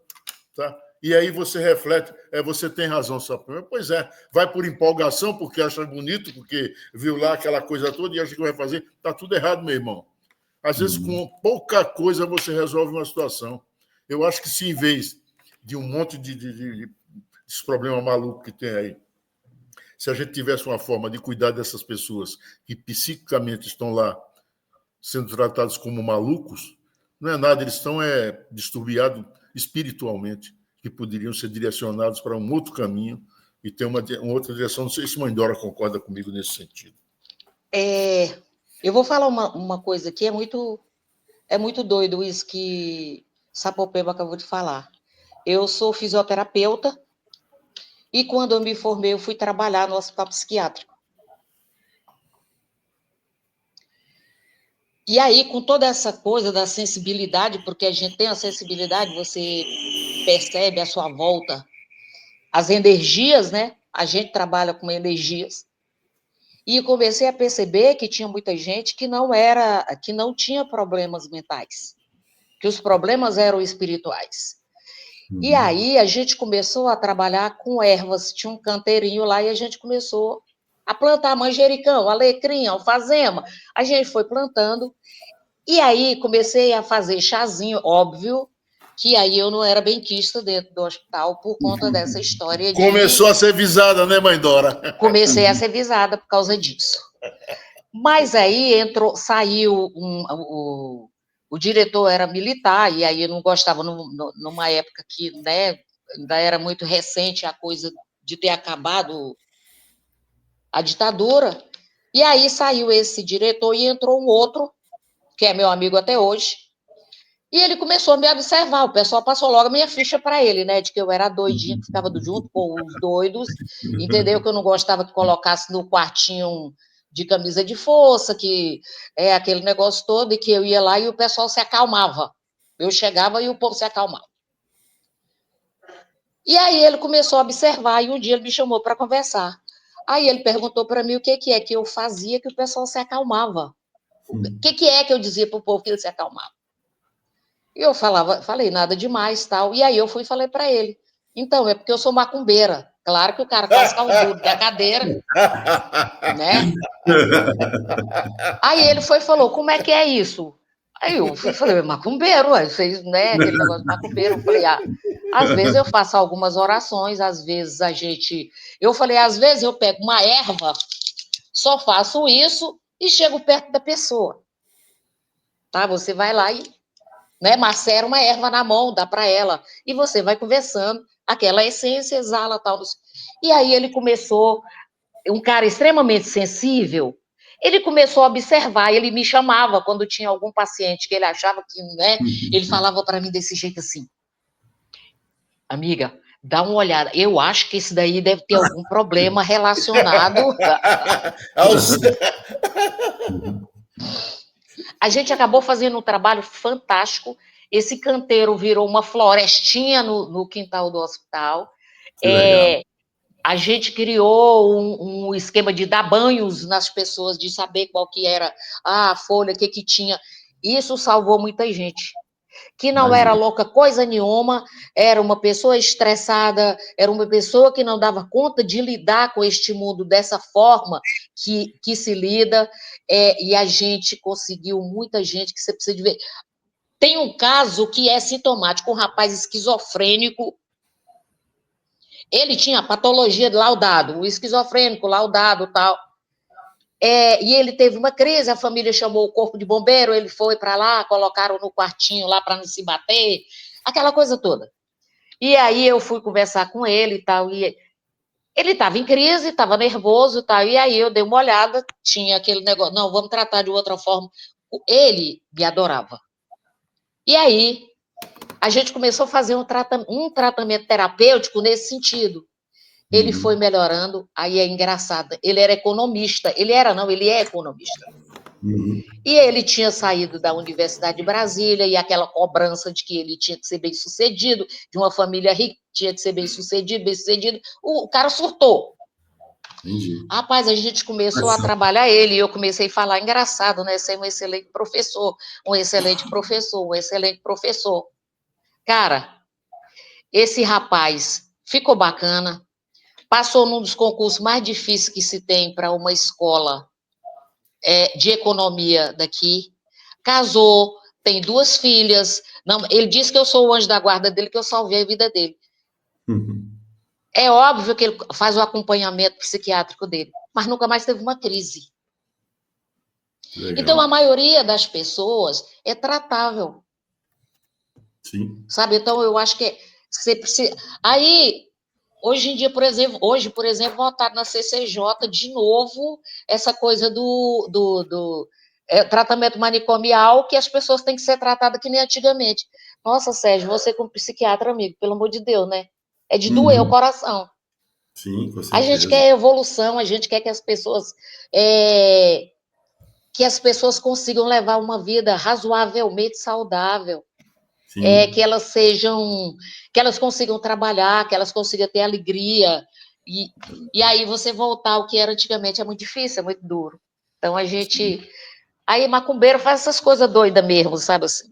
Tá? E aí você reflete, você tem razão, Sapão. Pois é, vai por empolgação, porque acha bonito, porque viu lá aquela coisa toda e acha que vai fazer. Está tudo errado, meu irmão. Às vezes, com pouca coisa, você resolve uma situação. Eu acho que se em vez de um monte de problema maluco que tem aí, se a gente tivesse uma forma de cuidar dessas pessoas que psiquicamente estão lá sendo tratados como malucos, não é nada, eles estão disturbiados espiritualmente, que poderiam ser direcionados para um outro caminho e ter uma outra direção. Não sei se Mãe Dora concorda comigo nesse sentido. Eu vou falar uma coisa aqui, é muito doido isso que Sapopemba acabou de falar. Eu sou fisioterapeuta e quando eu me formei, eu fui trabalhar no hospital psiquiátrico. E aí, com toda essa coisa da sensibilidade, porque a gente tem a sensibilidade, você percebe à sua volta as energias, né? A gente trabalha com energias. E comecei a perceber que tinha muita gente que não tinha problemas mentais, que os problemas eram espirituais. E aí a gente começou a trabalhar com ervas, tinha um canteirinho lá e a gente começou a plantar manjericão, alecrim, alfazema. A gente foi plantando e aí comecei a fazer chazinho, óbvio, que aí eu não era benquista dentro do hospital por conta dessa história Começou a ser visada, né, Mãe Dora? Comecei a ser visada por causa disso. Mas aí saiu o diretor era militar, e aí eu não gostava, numa época que, né, ainda era muito recente a coisa de ter acabado a ditadura, e aí saiu esse diretor e entrou um outro, que é meu amigo até hoje, e ele começou a me observar, o pessoal passou logo a minha ficha para ele, né, de que eu era doidinha, que ficava junto com os doidos, entendeu? Que eu não gostava que colocasse no quartinho de camisa de força, que é aquele negócio todo, e que eu ia lá e o pessoal se acalmava. Eu chegava e o povo se acalmava. E aí ele começou a observar, e um dia ele me chamou para conversar. Aí ele perguntou para mim o que é que eu fazia que o pessoal se acalmava. O que é que eu dizia para o povo que ele se acalmava? E eu falei nada demais, tal. E aí eu fui e falei para ele. Então, é porque eu sou macumbeira. Claro que o cara quase caiu duro da cadeira, né? Aí ele foi e falou, como é que é isso? Aí eu falei, macumbeiro, vocês, né, aquele negócio de macumbeiro. Eu falei, às vezes eu faço algumas orações, às vezes eu falei, às vezes eu pego uma erva, só faço isso e chego perto da pessoa. Tá? Você vai lá e, né, macera uma erva na mão, dá para ela, e você vai conversando, aquela essência exala, tal. E aí ele começou, um cara extremamente sensível, ele começou a observar, ele me chamava quando tinha algum paciente que ele achava que, né, ele falava para mim desse jeito assim, amiga, dá uma olhada, eu acho que esse daí deve ter algum problema relacionado. A gente acabou fazendo um trabalho fantástico, esse canteiro virou uma florestinha no quintal do hospital. A gente criou um esquema de dar banhos nas pessoas, de saber qual que era a folha, o que tinha. Isso salvou muita gente, que não era louca coisa nenhuma, era uma pessoa estressada, era uma pessoa que não dava conta de lidar com este mundo dessa forma que se lida, e a gente conseguiu, muita gente que você precisa de ver. Tem um caso que é sintomático, um rapaz esquizofrênico. Ele tinha patologia laudado, o esquizofrênico laudado, tal. E ele teve uma crise, a família chamou o corpo de bombeiro, ele foi para lá, colocaram no quartinho lá para não se bater, aquela coisa toda. E aí eu fui conversar com ele e tal, e ele estava em crise, estava nervoso e tal, e aí eu dei uma olhada, tinha aquele negócio, não, vamos tratar de outra forma. Ele me adorava. E aí a gente começou a fazer um tratamento terapêutico nesse sentido. Ele foi melhorando, aí é engraçado, ele era economista, ele é economista. E ele tinha saído da Universidade de Brasília, e aquela cobrança de que ele tinha que ser bem-sucedido, de uma família rica, tinha que ser bem-sucedido, o cara surtou. Entendi. Rapaz, a gente começou a trabalhar ele, e eu comecei a falar, engraçado, né, ser um excelente professor, um excelente professor, um excelente professor. Cara, esse rapaz ficou bacana, passou num dos concursos mais difíceis que se tem para uma escola de economia daqui, casou, tem 2 filhas. Não, ele disse que eu sou o anjo da guarda dele, que eu salvei a vida dele. É óbvio que ele faz o acompanhamento psiquiátrico dele, mas nunca mais teve uma crise. Legal. Então, a maioria das pessoas é tratável. Sim. Sabe? Então, eu acho que você precisa... Aí, hoje em dia, por exemplo, votaram na CCJ de novo essa coisa do tratamento manicomial, que as pessoas têm que ser tratadas que nem antigamente. Nossa, Sérgio, você como psiquiatra, amigo, pelo amor de Deus, né? É de doer o coração. Sim, com A gente certeza. quer evolução, a gente quer que as pessoas consigam levar uma vida razoavelmente saudável. Sim. Que elas consigam trabalhar, que elas consigam ter alegria, e aí você voltar ao que era antigamente é muito difícil, é muito duro. Então aí macumbeiro faz essas coisas doidas mesmo, sabe assim?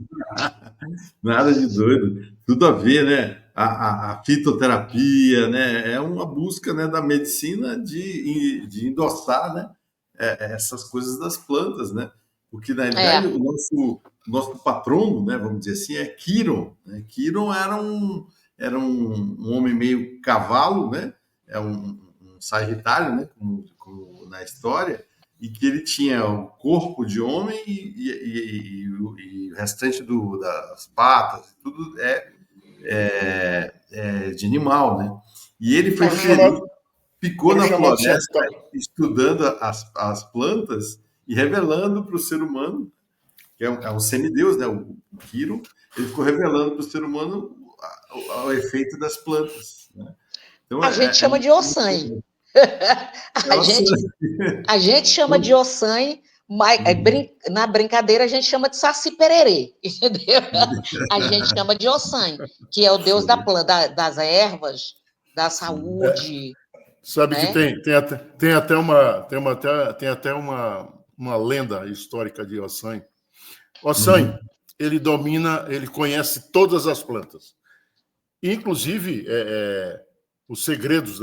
Nada de doido. Tudo a ver, né? A fitoterapia, né? É uma busca, né, da medicina de endossar, né? Essas coisas das plantas, né? Porque, na realidade, o nosso patrono, né, vamos dizer assim, é Quiron, né? Quiron era um homem meio cavalo, né? É um sagitário, né? Como na história, e que ele tinha o corpo de homem e o restante das patas, tudo de animal, né? E ele foi feliz, ficou Era o na chamado floresta centauro. estudando as plantas e revelando para o ser humano, que é um semideus, né? O Quiro, ele ficou revelando para o ser humano o efeito das plantas, né? Então A gente chama de ossanha. A gente chama de ossanha, mas na brincadeira a gente chama de saci pererê, entendeu? A gente chama de ossanha, que é o deus da planta, das ervas, da saúde. Sabe que Né? tem até uma lenda histórica de Ossanha. Ossanha, ele conhece todas as plantas. Inclusive, os segredos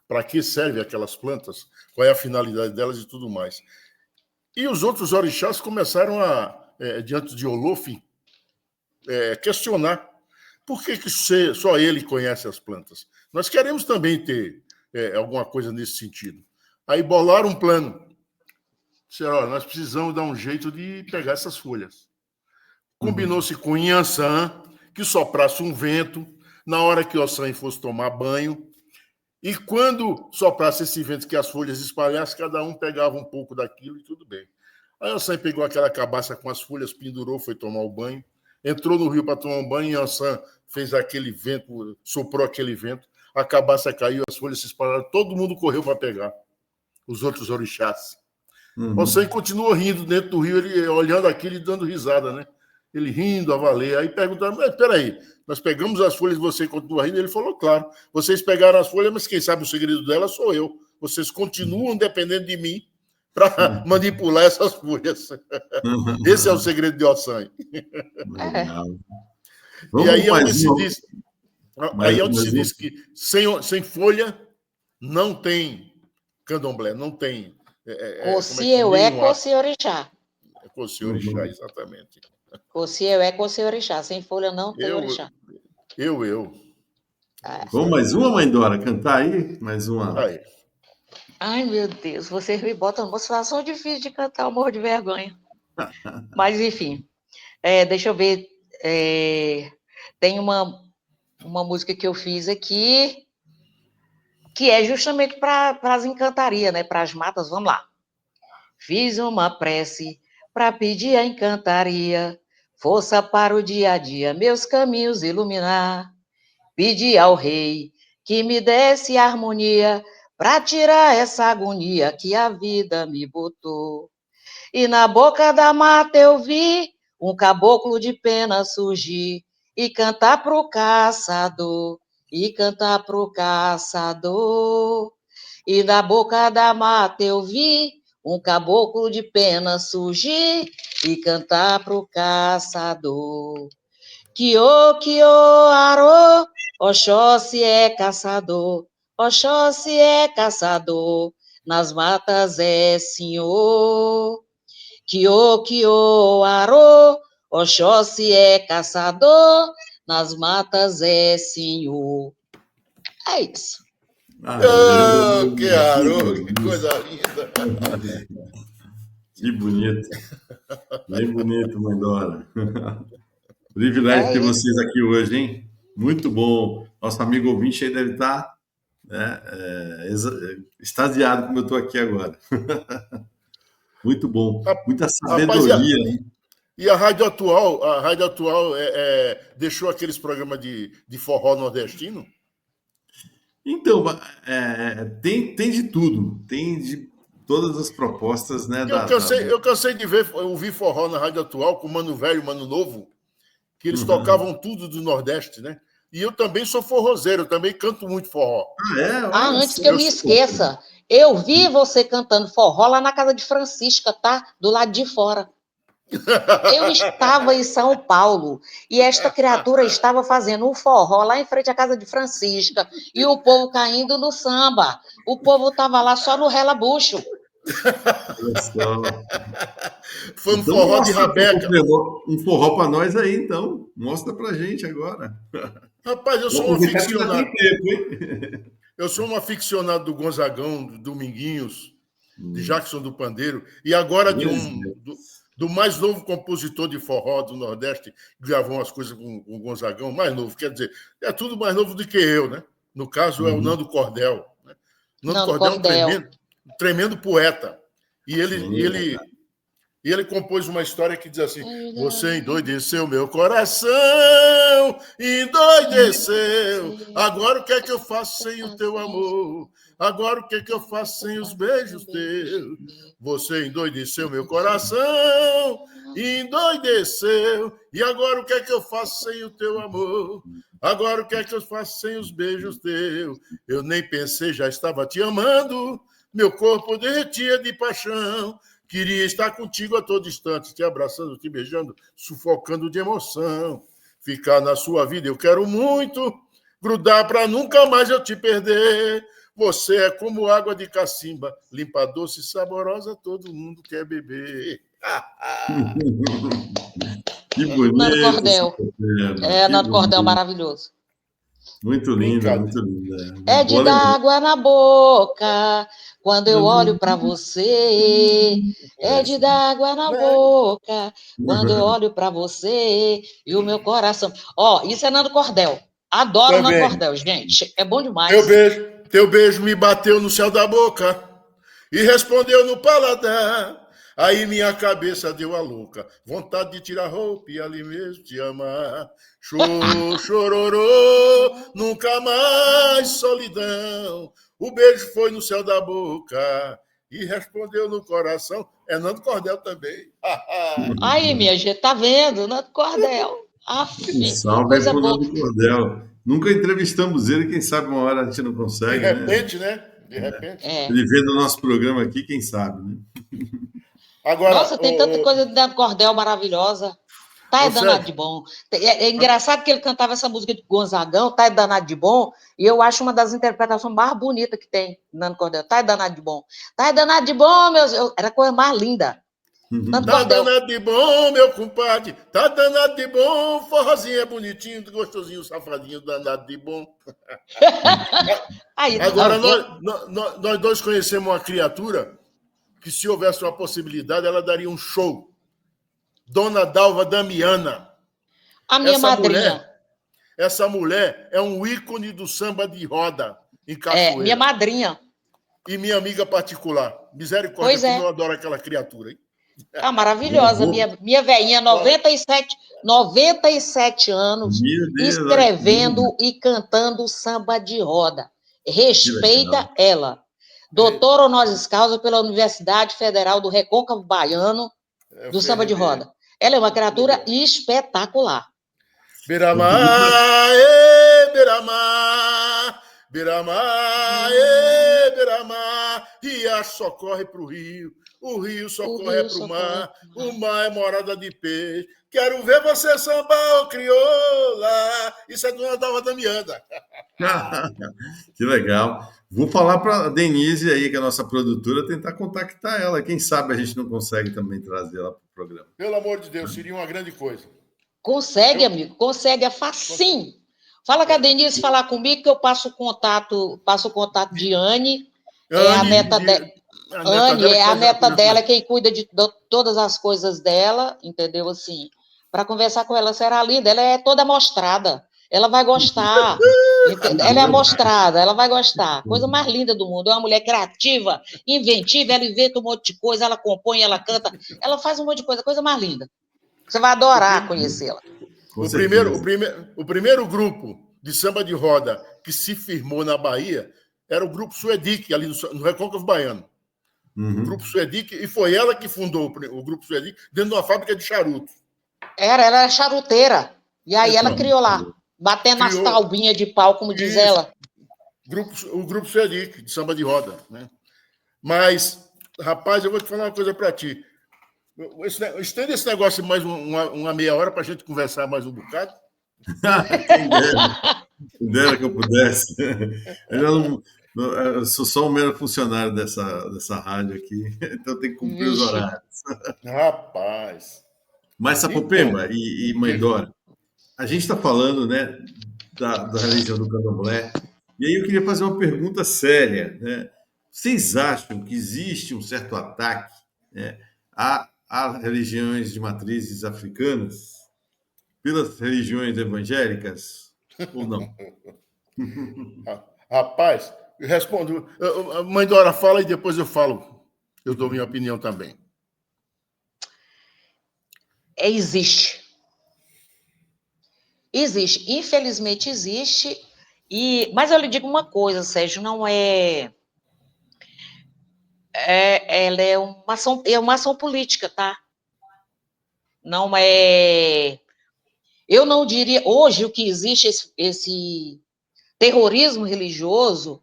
para que servem aquelas plantas, qual é a finalidade delas e tudo mais. E os outros orixás começaram diante de Olofin, questionar por que só ele conhece as plantas. Nós queremos também ter alguma coisa nesse sentido. Aí bolaram um plano. Disseram, olha, nós precisamos dar um jeito de pegar essas folhas. Combinou-se com Inhansã, que soprasse um vento, na hora que Ossanha fosse tomar banho, e quando soprasse esse vento que as folhas espalhassem, cada um pegava um pouco daquilo e tudo bem. Aí Ossanha pegou aquela cabaça com as folhas, pendurou, foi tomar o banho, entrou no rio para tomar um banho, e Ossanha fez aquele vento, soprou aquele vento, a cabaça caiu, as folhas se espalharam, todo mundo correu para pegar, os outros orixás. Ossanha continuou rindo dentro do rio, ele olhando aquilo e dando risada, né? Ele rindo a valer. Aí perguntaram, mas peraí, nós pegamos as folhas e você continua rindo? Ele falou, claro, vocês pegaram as folhas, mas quem sabe o segredo dela sou eu. Vocês continuam dependendo de mim para manipular essas folhas. Esse é o segredo de Ossanha. E aí é onde se diz, que sem folha não tem candomblé, não tem... Coci-eué, Coci-orixá. Coci-orixá, exatamente. Coci-eué, Coci-orixá. Sem folha não tem orixá. Vamos mais uma, Mãe Dora? Cantar aí? Mais uma. Aí. Ai, meu Deus, vocês me botam numa situação difícil de cantar, eu morro de vergonha. Mas, enfim, deixa eu ver. Tem uma música que eu fiz aqui, que é justamente para as encantarias, né? Para as matas, vamos lá. Fiz uma prece para pedir a encantaria, força para o dia a dia, meus caminhos iluminar. Pedi ao rei que me desse harmonia para tirar essa agonia que a vida me botou. E na boca da mata eu vi um caboclo de pena surgir e cantar pro caçador, e cantar pro caçador. E na boca da mata eu vi um caboclo de pena surgir e cantar pro caçador. Kio, arô, Oxóssi é caçador, Oxóssi é caçador, nas matas é senhor. Kio, arô, Oxóssi é caçador, nas matas é senhor. É isso. Oh, que Que que coisa linda. que bonito. Bem bonito, mãe Dora. Privilégio É ter isso. vocês aqui hoje, hein? Muito bom. Nosso amigo ouvinte aí deve estar, né, extasiado como eu estou aqui agora. Muito bom. Muita Rapaz, sabedoria, né? e a rádio atual deixou aqueles programas de forró nordestino? Então, tem de tudo. Tem de todas as propostas, né? Eu cansei de ouvir forró na rádio atual com Mano Velho e Mano Novo, que eles Uhum. tocavam tudo do Nordeste, né? E eu também sou forrozeiro, eu também canto muito forró. Ah, é? Ah, Olha antes só. que eu me esqueça, eu vi você cantando forró lá na casa de Francisca, tá? Do lado de fora. Eu estava em São Paulo e esta criatura estava fazendo um forró lá em frente à casa de Francisca e o povo caindo no samba. O povo estava lá só no relabucho. Olha só. Foi um Então forró de mostra rabeca. um forró para nós aí, então. Mostra pra gente agora. Rapaz, eu Vou sou um aproveitar que ainda tem aficionado. tempo, hein? Eu sou um aficionado do Gonzagão, do Dominguinhos, de Hum, Jackson do Pandeiro, e agora Pois do mais novo compositor de forró do Nordeste, que gravou umas coisas com o Gonzagão, mais novo, quer dizer, é tudo mais novo do que eu, né? No caso, é o Uhum. Nando Cordel. Né? Nando Não, no Cordel é cordel. um tremendo poeta. E ele, e Sim, ele, e ele compôs uma história que diz assim: você endoideceu meu coração, endoideceu. Agora o que é que eu faço sem o teu amor? Agora o que é que eu faço sem os beijos teus? Você endoideceu meu coração, endoideceu. E agora o que é que eu faço sem o teu amor? Agora o que é que eu faço sem os beijos teus? Eu nem pensei, já estava te amando. Meu corpo derretia de paixão. Queria estar contigo a todo instante, te abraçando, te beijando, sufocando de emoção. Ficar na sua vida eu quero muito, grudar para nunca mais eu te perder. Você é como água de cacimba, limpa, doce, saborosa, todo mundo quer beber. que Nando bonito, Cordel. Silvana, É, que Nando Cordel bonito. maravilhoso. Muito linda, Brincadeira. muito linda. É de Boa dar lembrança. água na boca quando eu olho para você. É de dar água na boca quando eu olho para você e o meu coração. Ó, isso é Nando Cordel. Adoro Nando Também. Cordel, gente. É bom demais. Teu beijo me bateu no céu da boca e respondeu no paladar. Aí minha cabeça deu a louca, vontade de tirar a roupa e ali mesmo te amar. Chororô, nunca mais solidão. O beijo foi no céu da boca e respondeu no coração. É Nando Cordel também. Aí, minha gente, tá vendo? Nando Cordel. Um Aff, salve aí coisa pro boa. Nando Cordel. Nunca entrevistamos ele, quem sabe uma hora a gente não De consegue, né? repente, né? De repente. É. Ele vendo o nosso programa aqui, quem sabe, né? Agora, Nossa, tem tanta coisa de Nando Cordel maravilhosa. Tá é ô danado de Sérgio, bom. É engraçado que ele cantava essa música de Gonzagão, Tá é danado de bom, e eu acho uma das interpretações mais bonitas que tem, Nando Cordel. Tá é danado de bom. Tá é danado de bom, meus. Era a coisa mais linda. Nando tá Cordel. danado de bom, meu compadre. Tá danado de bom. Forrozinho é bonitinho, gostosinho, safadinho, danado de bom. Aí, tá Agora, vendo? nós dois conhecemos uma criatura que, se houvesse uma possibilidade, ela daria um show. Dona Dalva Damiana. A minha Essa madrinha. mulher, essa mulher é um ícone do samba de roda em É, minha Cachoeira. madrinha. E minha amiga particular. Misericórdia, Pois como eu é. adoro aquela criatura, hein? Ah, maravilhosa. Gravou. Minha velhinha, 97 anos, Meu Deus, olha que lindo. escrevendo e cantando samba de roda. Que legal. Respeita ela. Doutor honoris causa pela Universidade Federal do Recôncavo Baiano É o do samba de FRB. roda. Ela é uma criatura espetacular. Vou pedir para Beramar, Beramar, Beramar, Beramar, riacho só corre pro rio. o rio só O corre rio pro só mar, corre o mar é morada de peixe. Quero ver você sambar, ô crioula. Isso é do Natal Damiana. Que legal. Vou falar para a Denise aí, que é a nossa produtora, tentar contactar ela. Quem sabe a gente não consegue também trazer ela para o programa. Pelo amor de Deus, seria uma grande coisa. Consegue, amigo, consegue, é facinho. Fala com a Denise falar comigo que eu passo o contato de Anne, é a neta dela. A neta Anne dela é que a faz neta a dela, quem cuida de todas as coisas dela, entendeu? Assim, para conversar com ela será linda. Ela é toda amostrada. Ela vai gostar. Ela é amostrada, ela vai gostar. Coisa mais linda do mundo. É uma mulher criativa, inventiva, ela inventa um monte de coisa, ela compõe, ela canta, ela faz um monte de coisa mais linda. Você vai adorar conhecê-la. Com certeza. O primeiro grupo de samba de roda que se firmou na Bahia era o Grupo Suedic, ali no Recôncavo Baiano. O Grupo Suedic, e foi ela que fundou o Grupo Suedic dentro de uma fábrica de charuto. Ela era charuteira. E aí ela criou lá, batendo nas Criou. taubinhas de pau, como diz Isso. ela. O Grupo Suedic, de samba de roda. Né? Mas, rapaz, eu vou te falar uma coisa para ti. Estende esse negócio mais uma meia hora para a gente conversar mais um bocado. Quem dera que eu pudesse. Eu sou só um mero funcionário dessa rádio aqui, então tem que cumprir os horários. Rapaz. Mas, Sapopemba e Mãe Dora, a gente está falando, né, da religião do Candomblé, e aí eu queria fazer uma pergunta séria, né? Vocês acham que existe um certo ataque, né, a religiões de matrizes africanas pelas religiões evangélicas ou não? Rapaz, eu respondo. Mãe Dora, fala e depois eu falo. Eu dou minha opinião também. Existe. Existe. Infelizmente existe. Mas eu lhe digo uma coisa, Sérgio, não é. Ela é uma ação política, tá? Não é. Eu não diria. Hoje, o que existe, esse terrorismo religioso,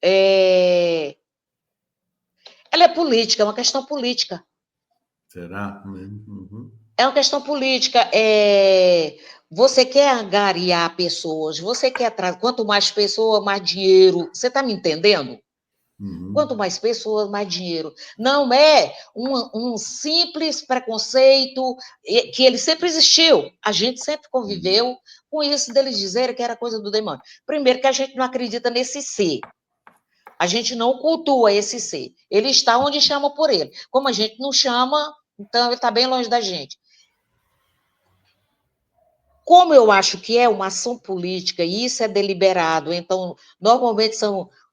ela é política, é uma questão política. Será? Uhum. É uma questão política. Você quer angariar pessoas, você quer trazer. Quanto mais pessoas, mais dinheiro. Você está me entendendo? Uhum. Quanto mais pessoas, mais dinheiro. Não é um simples preconceito que ele sempre existiu. A gente sempre conviveu com isso deles dizerem que era coisa do demônio. Primeiro que a gente não acredita nesse ser. A gente não cultua esse ser. Ele está onde chama por ele. Como a gente não chama, então ele está bem longe da gente. Como eu acho que é uma ação política, e isso é deliberado, então, normalmente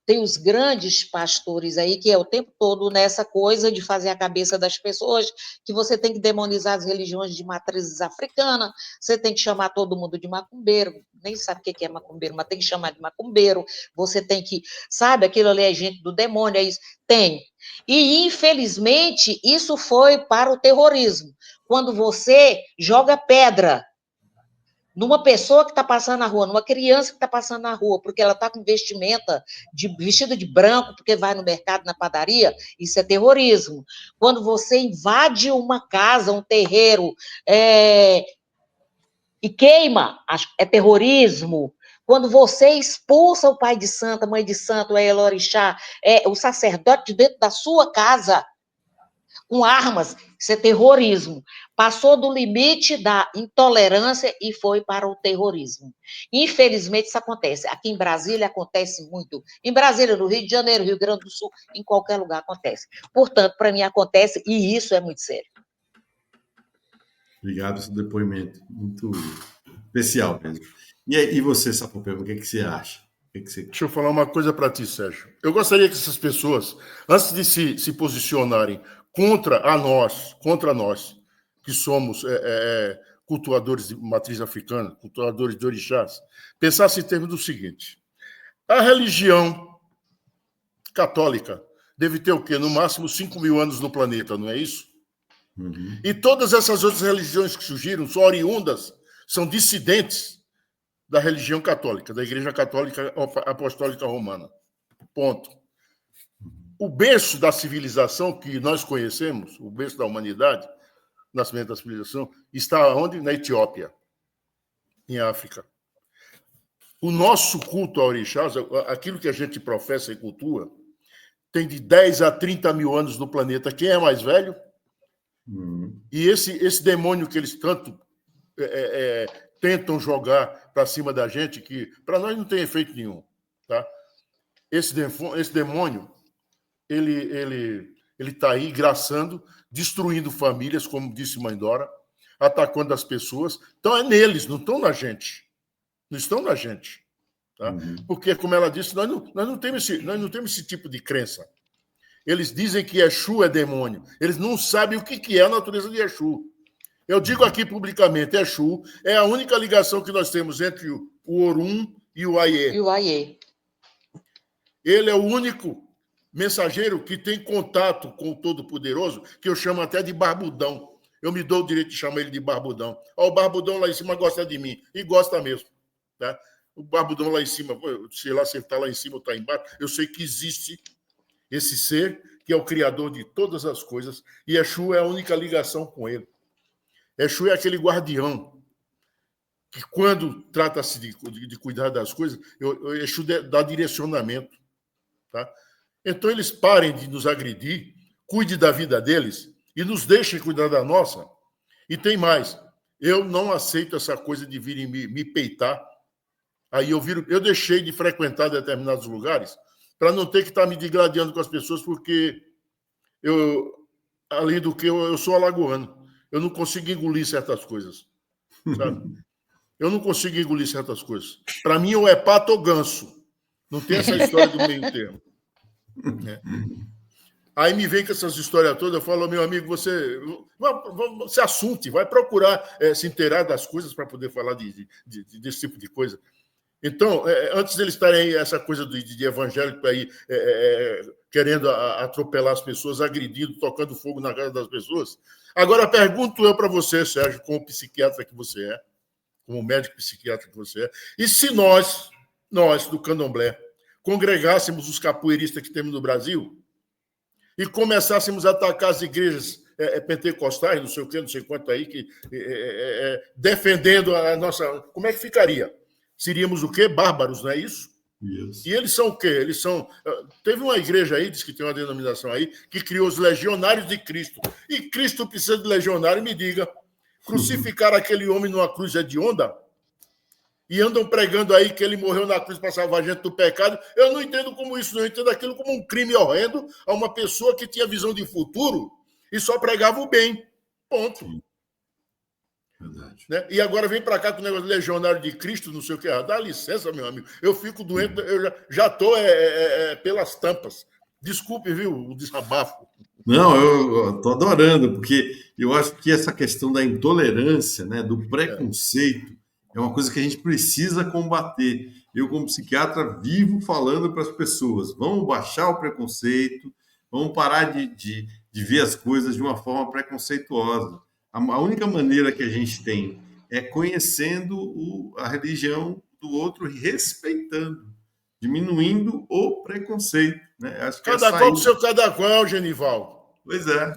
tem os grandes pastores aí, que é o tempo todo nessa coisa de fazer a cabeça das pessoas, que você tem que demonizar as religiões de matrizes africanas, você tem que chamar todo mundo de macumbeiro, nem sabe o que é macumbeiro, mas tem que chamar de macumbeiro, você tem que, sabe, aquilo ali é gente do demônio, é isso, tem. E, infelizmente, isso foi para o terrorismo, quando você joga pedra numa pessoa que está passando na rua, numa criança que está passando na rua, porque ela está com vestimenta, vestido de branco, porque vai no mercado, na padaria, isso é terrorismo. Quando você invade uma casa, um terreiro, e queima, é terrorismo. Quando você expulsa o pai de santo, a mãe de santo, o Elorixá, o sacerdote de dentro da sua casa, com armas, isso é terrorismo. Passou do limite da intolerância e foi para o terrorismo. Infelizmente, isso acontece. Aqui em Brasília acontece muito. Em Brasília, no Rio de Janeiro, Rio Grande do Sul, em qualquer lugar acontece. Portanto, para mim acontece, e isso é muito sério. Obrigado pelo seu depoimento. Muito especial mesmo. E você, Sapopemba, o que você acha? Deixa eu falar uma coisa para ti, Sérgio. Eu gostaria que essas pessoas, antes de se posicionarem contra nós, que somos cultuadores de matriz africana, cultuadores de orixás, pensassem em termos do seguinte: a religião católica deve ter o quê? No máximo 5.000 anos no planeta, não é isso? Uhum. E todas essas outras religiões que surgiram são oriundas, são dissidentes da religião católica, da Igreja Católica Apostólica Romana. Ponto. o berço da civilização que nós conhecemos, o berço da humanidade, o nascimento da civilização, está onde? Na Etiópia, em África. O nosso culto a orixás, aquilo que a gente professa e cultua, tem de 10 a 30 mil anos no planeta. Quem é mais velho? E esse demônio que eles tanto tentam jogar para cima da gente, que para nós não tem efeito nenhum. Tá? Esse demônio, ele está aí graçando, destruindo famílias, como disse Mãe Dora, atacando as pessoas. Então é neles, não estão na gente. Não estão na gente. Tá? Porque, como ela disse, nós não temos esse tipo de crença. Eles dizem que Exu é demônio. Eles não sabem o que é a natureza de Exu. Eu digo aqui publicamente, Exu é a única ligação que nós temos entre o Orum e o Aie. E o Aie. Ele é o único mensageiro que tem contato com o Todo-Poderoso, que eu chamo até de Barbudão. Eu me dou o direito de chamar ele de Barbudão. Ó, o Barbudão lá em cima gosta de mim. E gosta mesmo. Tá? O Barbudão lá em cima, sei lá se ele está lá em cima ou está embaixo, eu sei que existe esse ser que é o criador de todas as coisas, e Exu é a única ligação com ele. Exu é aquele guardião que, quando trata-se de cuidar das coisas, Exu dá direcionamento. Tá? Então, eles parem de nos agredir, cuide da vida deles e nos deixem cuidar da nossa. E tem mais, eu não aceito essa coisa de virem me peitar. Aí eu deixei de frequentar determinados lugares para não ter que estar me digladiando com as pessoas, porque além do que, eu sou alagoano. Eu não consigo engolir certas coisas. Sabe? Eu não consigo engolir certas coisas. Para mim, ou é pato ou ganso. Não tem essa história do meio termo. Né? Aí me vem com essas histórias todas, eu falo, meu amigo, você se assunte, vai procurar se inteirar das coisas para poder falar desse tipo de coisa. Então, antes deles estarem aí, essa coisa de evangélico aí, querendo atropelar as pessoas, agredindo, tocando fogo na casa das pessoas. Agora, pergunto eu para você, Sérgio, como psiquiatra que você é, como médico psiquiatra que você é, e se nós do Candomblé, congregássemos os capoeiristas que temos no Brasil e começássemos a atacar as igrejas pentecostais, não sei o quê, não sei quanto aí, defendendo a nossa... Como é que ficaria? Seríamos o quê? Bárbaros, não é isso? Isso. E eles são o quê? Eles são... Teve uma igreja aí, diz que tem uma denominação aí, que criou os legionários de Cristo. E Cristo precisa de legionário, me diga. Crucificar aquele homem numa cruz hedionda e andam pregando aí que ele morreu na cruz para salvar a gente do pecado. Eu não entendo como isso, não. Eu entendo aquilo como um crime horrendo a uma pessoa que tinha visão de futuro e só pregava o bem. Ponto. Verdade. Né? E agora vem para cá com o negócio de legionário de Cristo, não sei o que. Dá licença, meu amigo. Eu fico doente, eu já estou pelas tampas. Desculpe, viu, o desabafo. Não, eu estou adorando, porque eu acho que essa questão da intolerância, né, do preconceito, é uma coisa que a gente precisa combater. Eu, como psiquiatra, vivo falando para as pessoas, vamos baixar o preconceito, vamos parar de ver as coisas de uma forma preconceituosa. A única maneira que a gente tem é conhecendo a religião do outro e respeitando, diminuindo o preconceito. Né? Acho que Cada qual com seu cada qual, Genival. Pois é.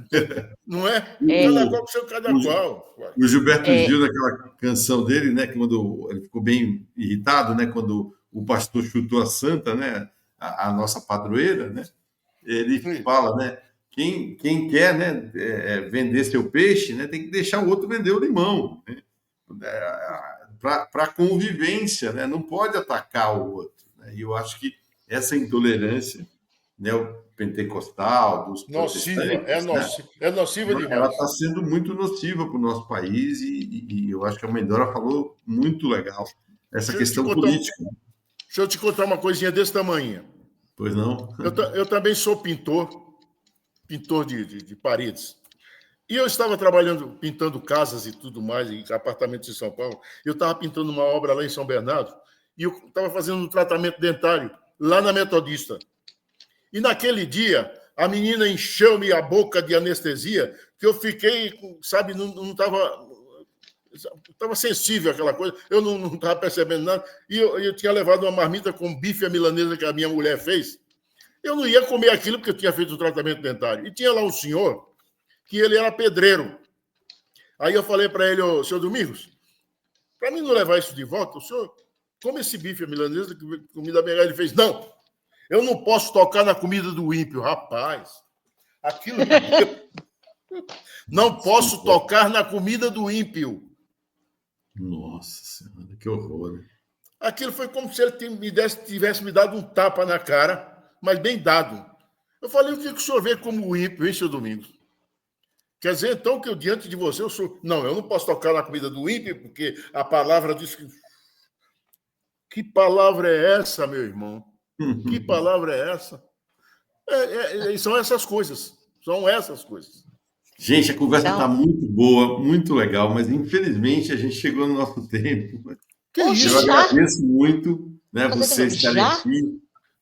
Não é? Cada qual com seu cada qual. O Gilberto Gil, naquela canção dele, né, que quando ele ficou bem irritado, né, quando o pastor chutou a santa, né, a nossa padroeira, né, ele fala, né, quem quer, né, vender seu peixe, né, tem que deixar o outro vender o limão, né, para convivência, né, não pode atacar o outro. Né, e eu acho que essa intolerância neopentecostal, dos protestantes, é nociva demais. Ela está sendo muito nociva para o nosso país e eu acho que a Mãe Dora falou muito legal essa questão política. Deixa eu te contar uma coisinha desse tamanho. Pois não? Eu também sou pintor de paredes. E eu estava trabalhando, pintando casas e tudo mais, em apartamentos em São Paulo. Eu estava pintando uma obra lá em São Bernardo e eu estava fazendo um tratamento dentário lá na Metodista. E naquele dia, a menina encheu-me a boca de anestesia, que eu fiquei, sabe, não estava sensível àquela coisa, eu não estava percebendo nada. E eu tinha levado uma marmita com bife à milanesa que a minha mulher fez. Eu não ia comer aquilo porque eu tinha feito o tratamento dentário. E tinha lá um senhor que ele era pedreiro. Aí eu falei para ele, ô, senhor Domingos, para mim não levar isso de volta, o senhor come esse bife à milanesa, comida melhor. Ele fez, não, eu não posso tocar na comida do ímpio. Rapaz, aquilo me deu... Não posso tocar na comida do ímpio. Nossa Senhora, que horror. Né? Aquilo foi como se ele tivesse me dado um tapa na cara, mas bem dado. Eu falei, o que o senhor vê como ímpio, hein, senhor Domingos? Quer dizer, então, que eu, diante de você, eu sou... Não, eu não posso tocar na comida do ímpio, porque a palavra diz que... Que palavra é essa, meu irmão? Que palavra é essa? São essas coisas. São essas coisas. Gente, a conversa está muito boa, muito legal, mas infelizmente a gente chegou no nosso tempo. Que isso? Eu agradeço muito, né, vocês estarem aqui.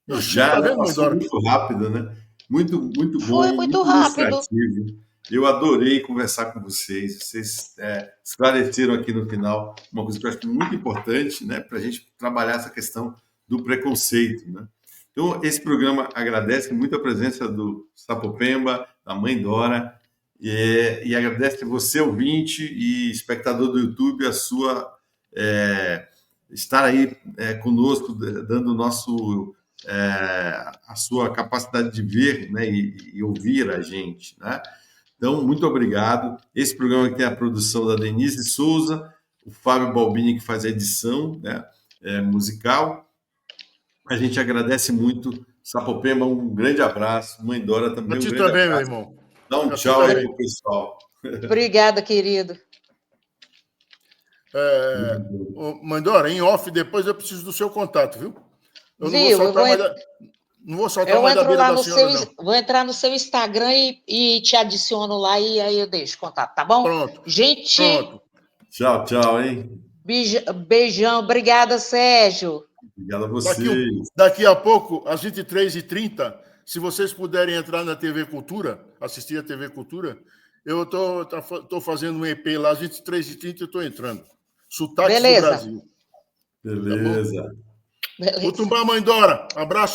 Já, né, passou muito rápido, né? Muito bom, foi muito rápido. Ilustrativo. Eu adorei conversar com vocês. Vocês esclareceram aqui no final uma coisa que eu acho muito importante, né, para a gente trabalhar essa questão do preconceito, né? Então, esse programa agradece muito a presença do Sapopemba, da Mãe Dora, e agradece a você, ouvinte e espectador do YouTube, a sua estar aí conosco, dando a sua capacidade de ver, né, e ouvir a gente, né? Então, muito obrigado. Esse programa tem a produção da Denise Souza, o Fábio Balbini, que faz a edição, né, musical. A gente agradece muito. Sapopemba, um grande abraço. Mãe Dora também, um grande abraço. Meu irmão. Dá um tchau aí pro pessoal. Obrigada, querido. Mãe Dora, em off, depois eu preciso do seu contato, viu? Eu não vou soltar mais da beira da senhora, não. Vou entrar no seu Instagram e te adiciono lá e aí eu deixo contato, tá bom? Pronto. Gente... Pronto. Tchau, hein? Beijão. Obrigada, Sérgio. Obrigado a vocês. Daqui a pouco, às 23h30, se vocês puderem entrar na TV Cultura, assistir a TV Cultura, eu estou fazendo um EP lá, às 23h30 eu estou entrando. Sotaques do Brasil. Beleza. Tá, Utumbá, Mãe Dora. Abraço.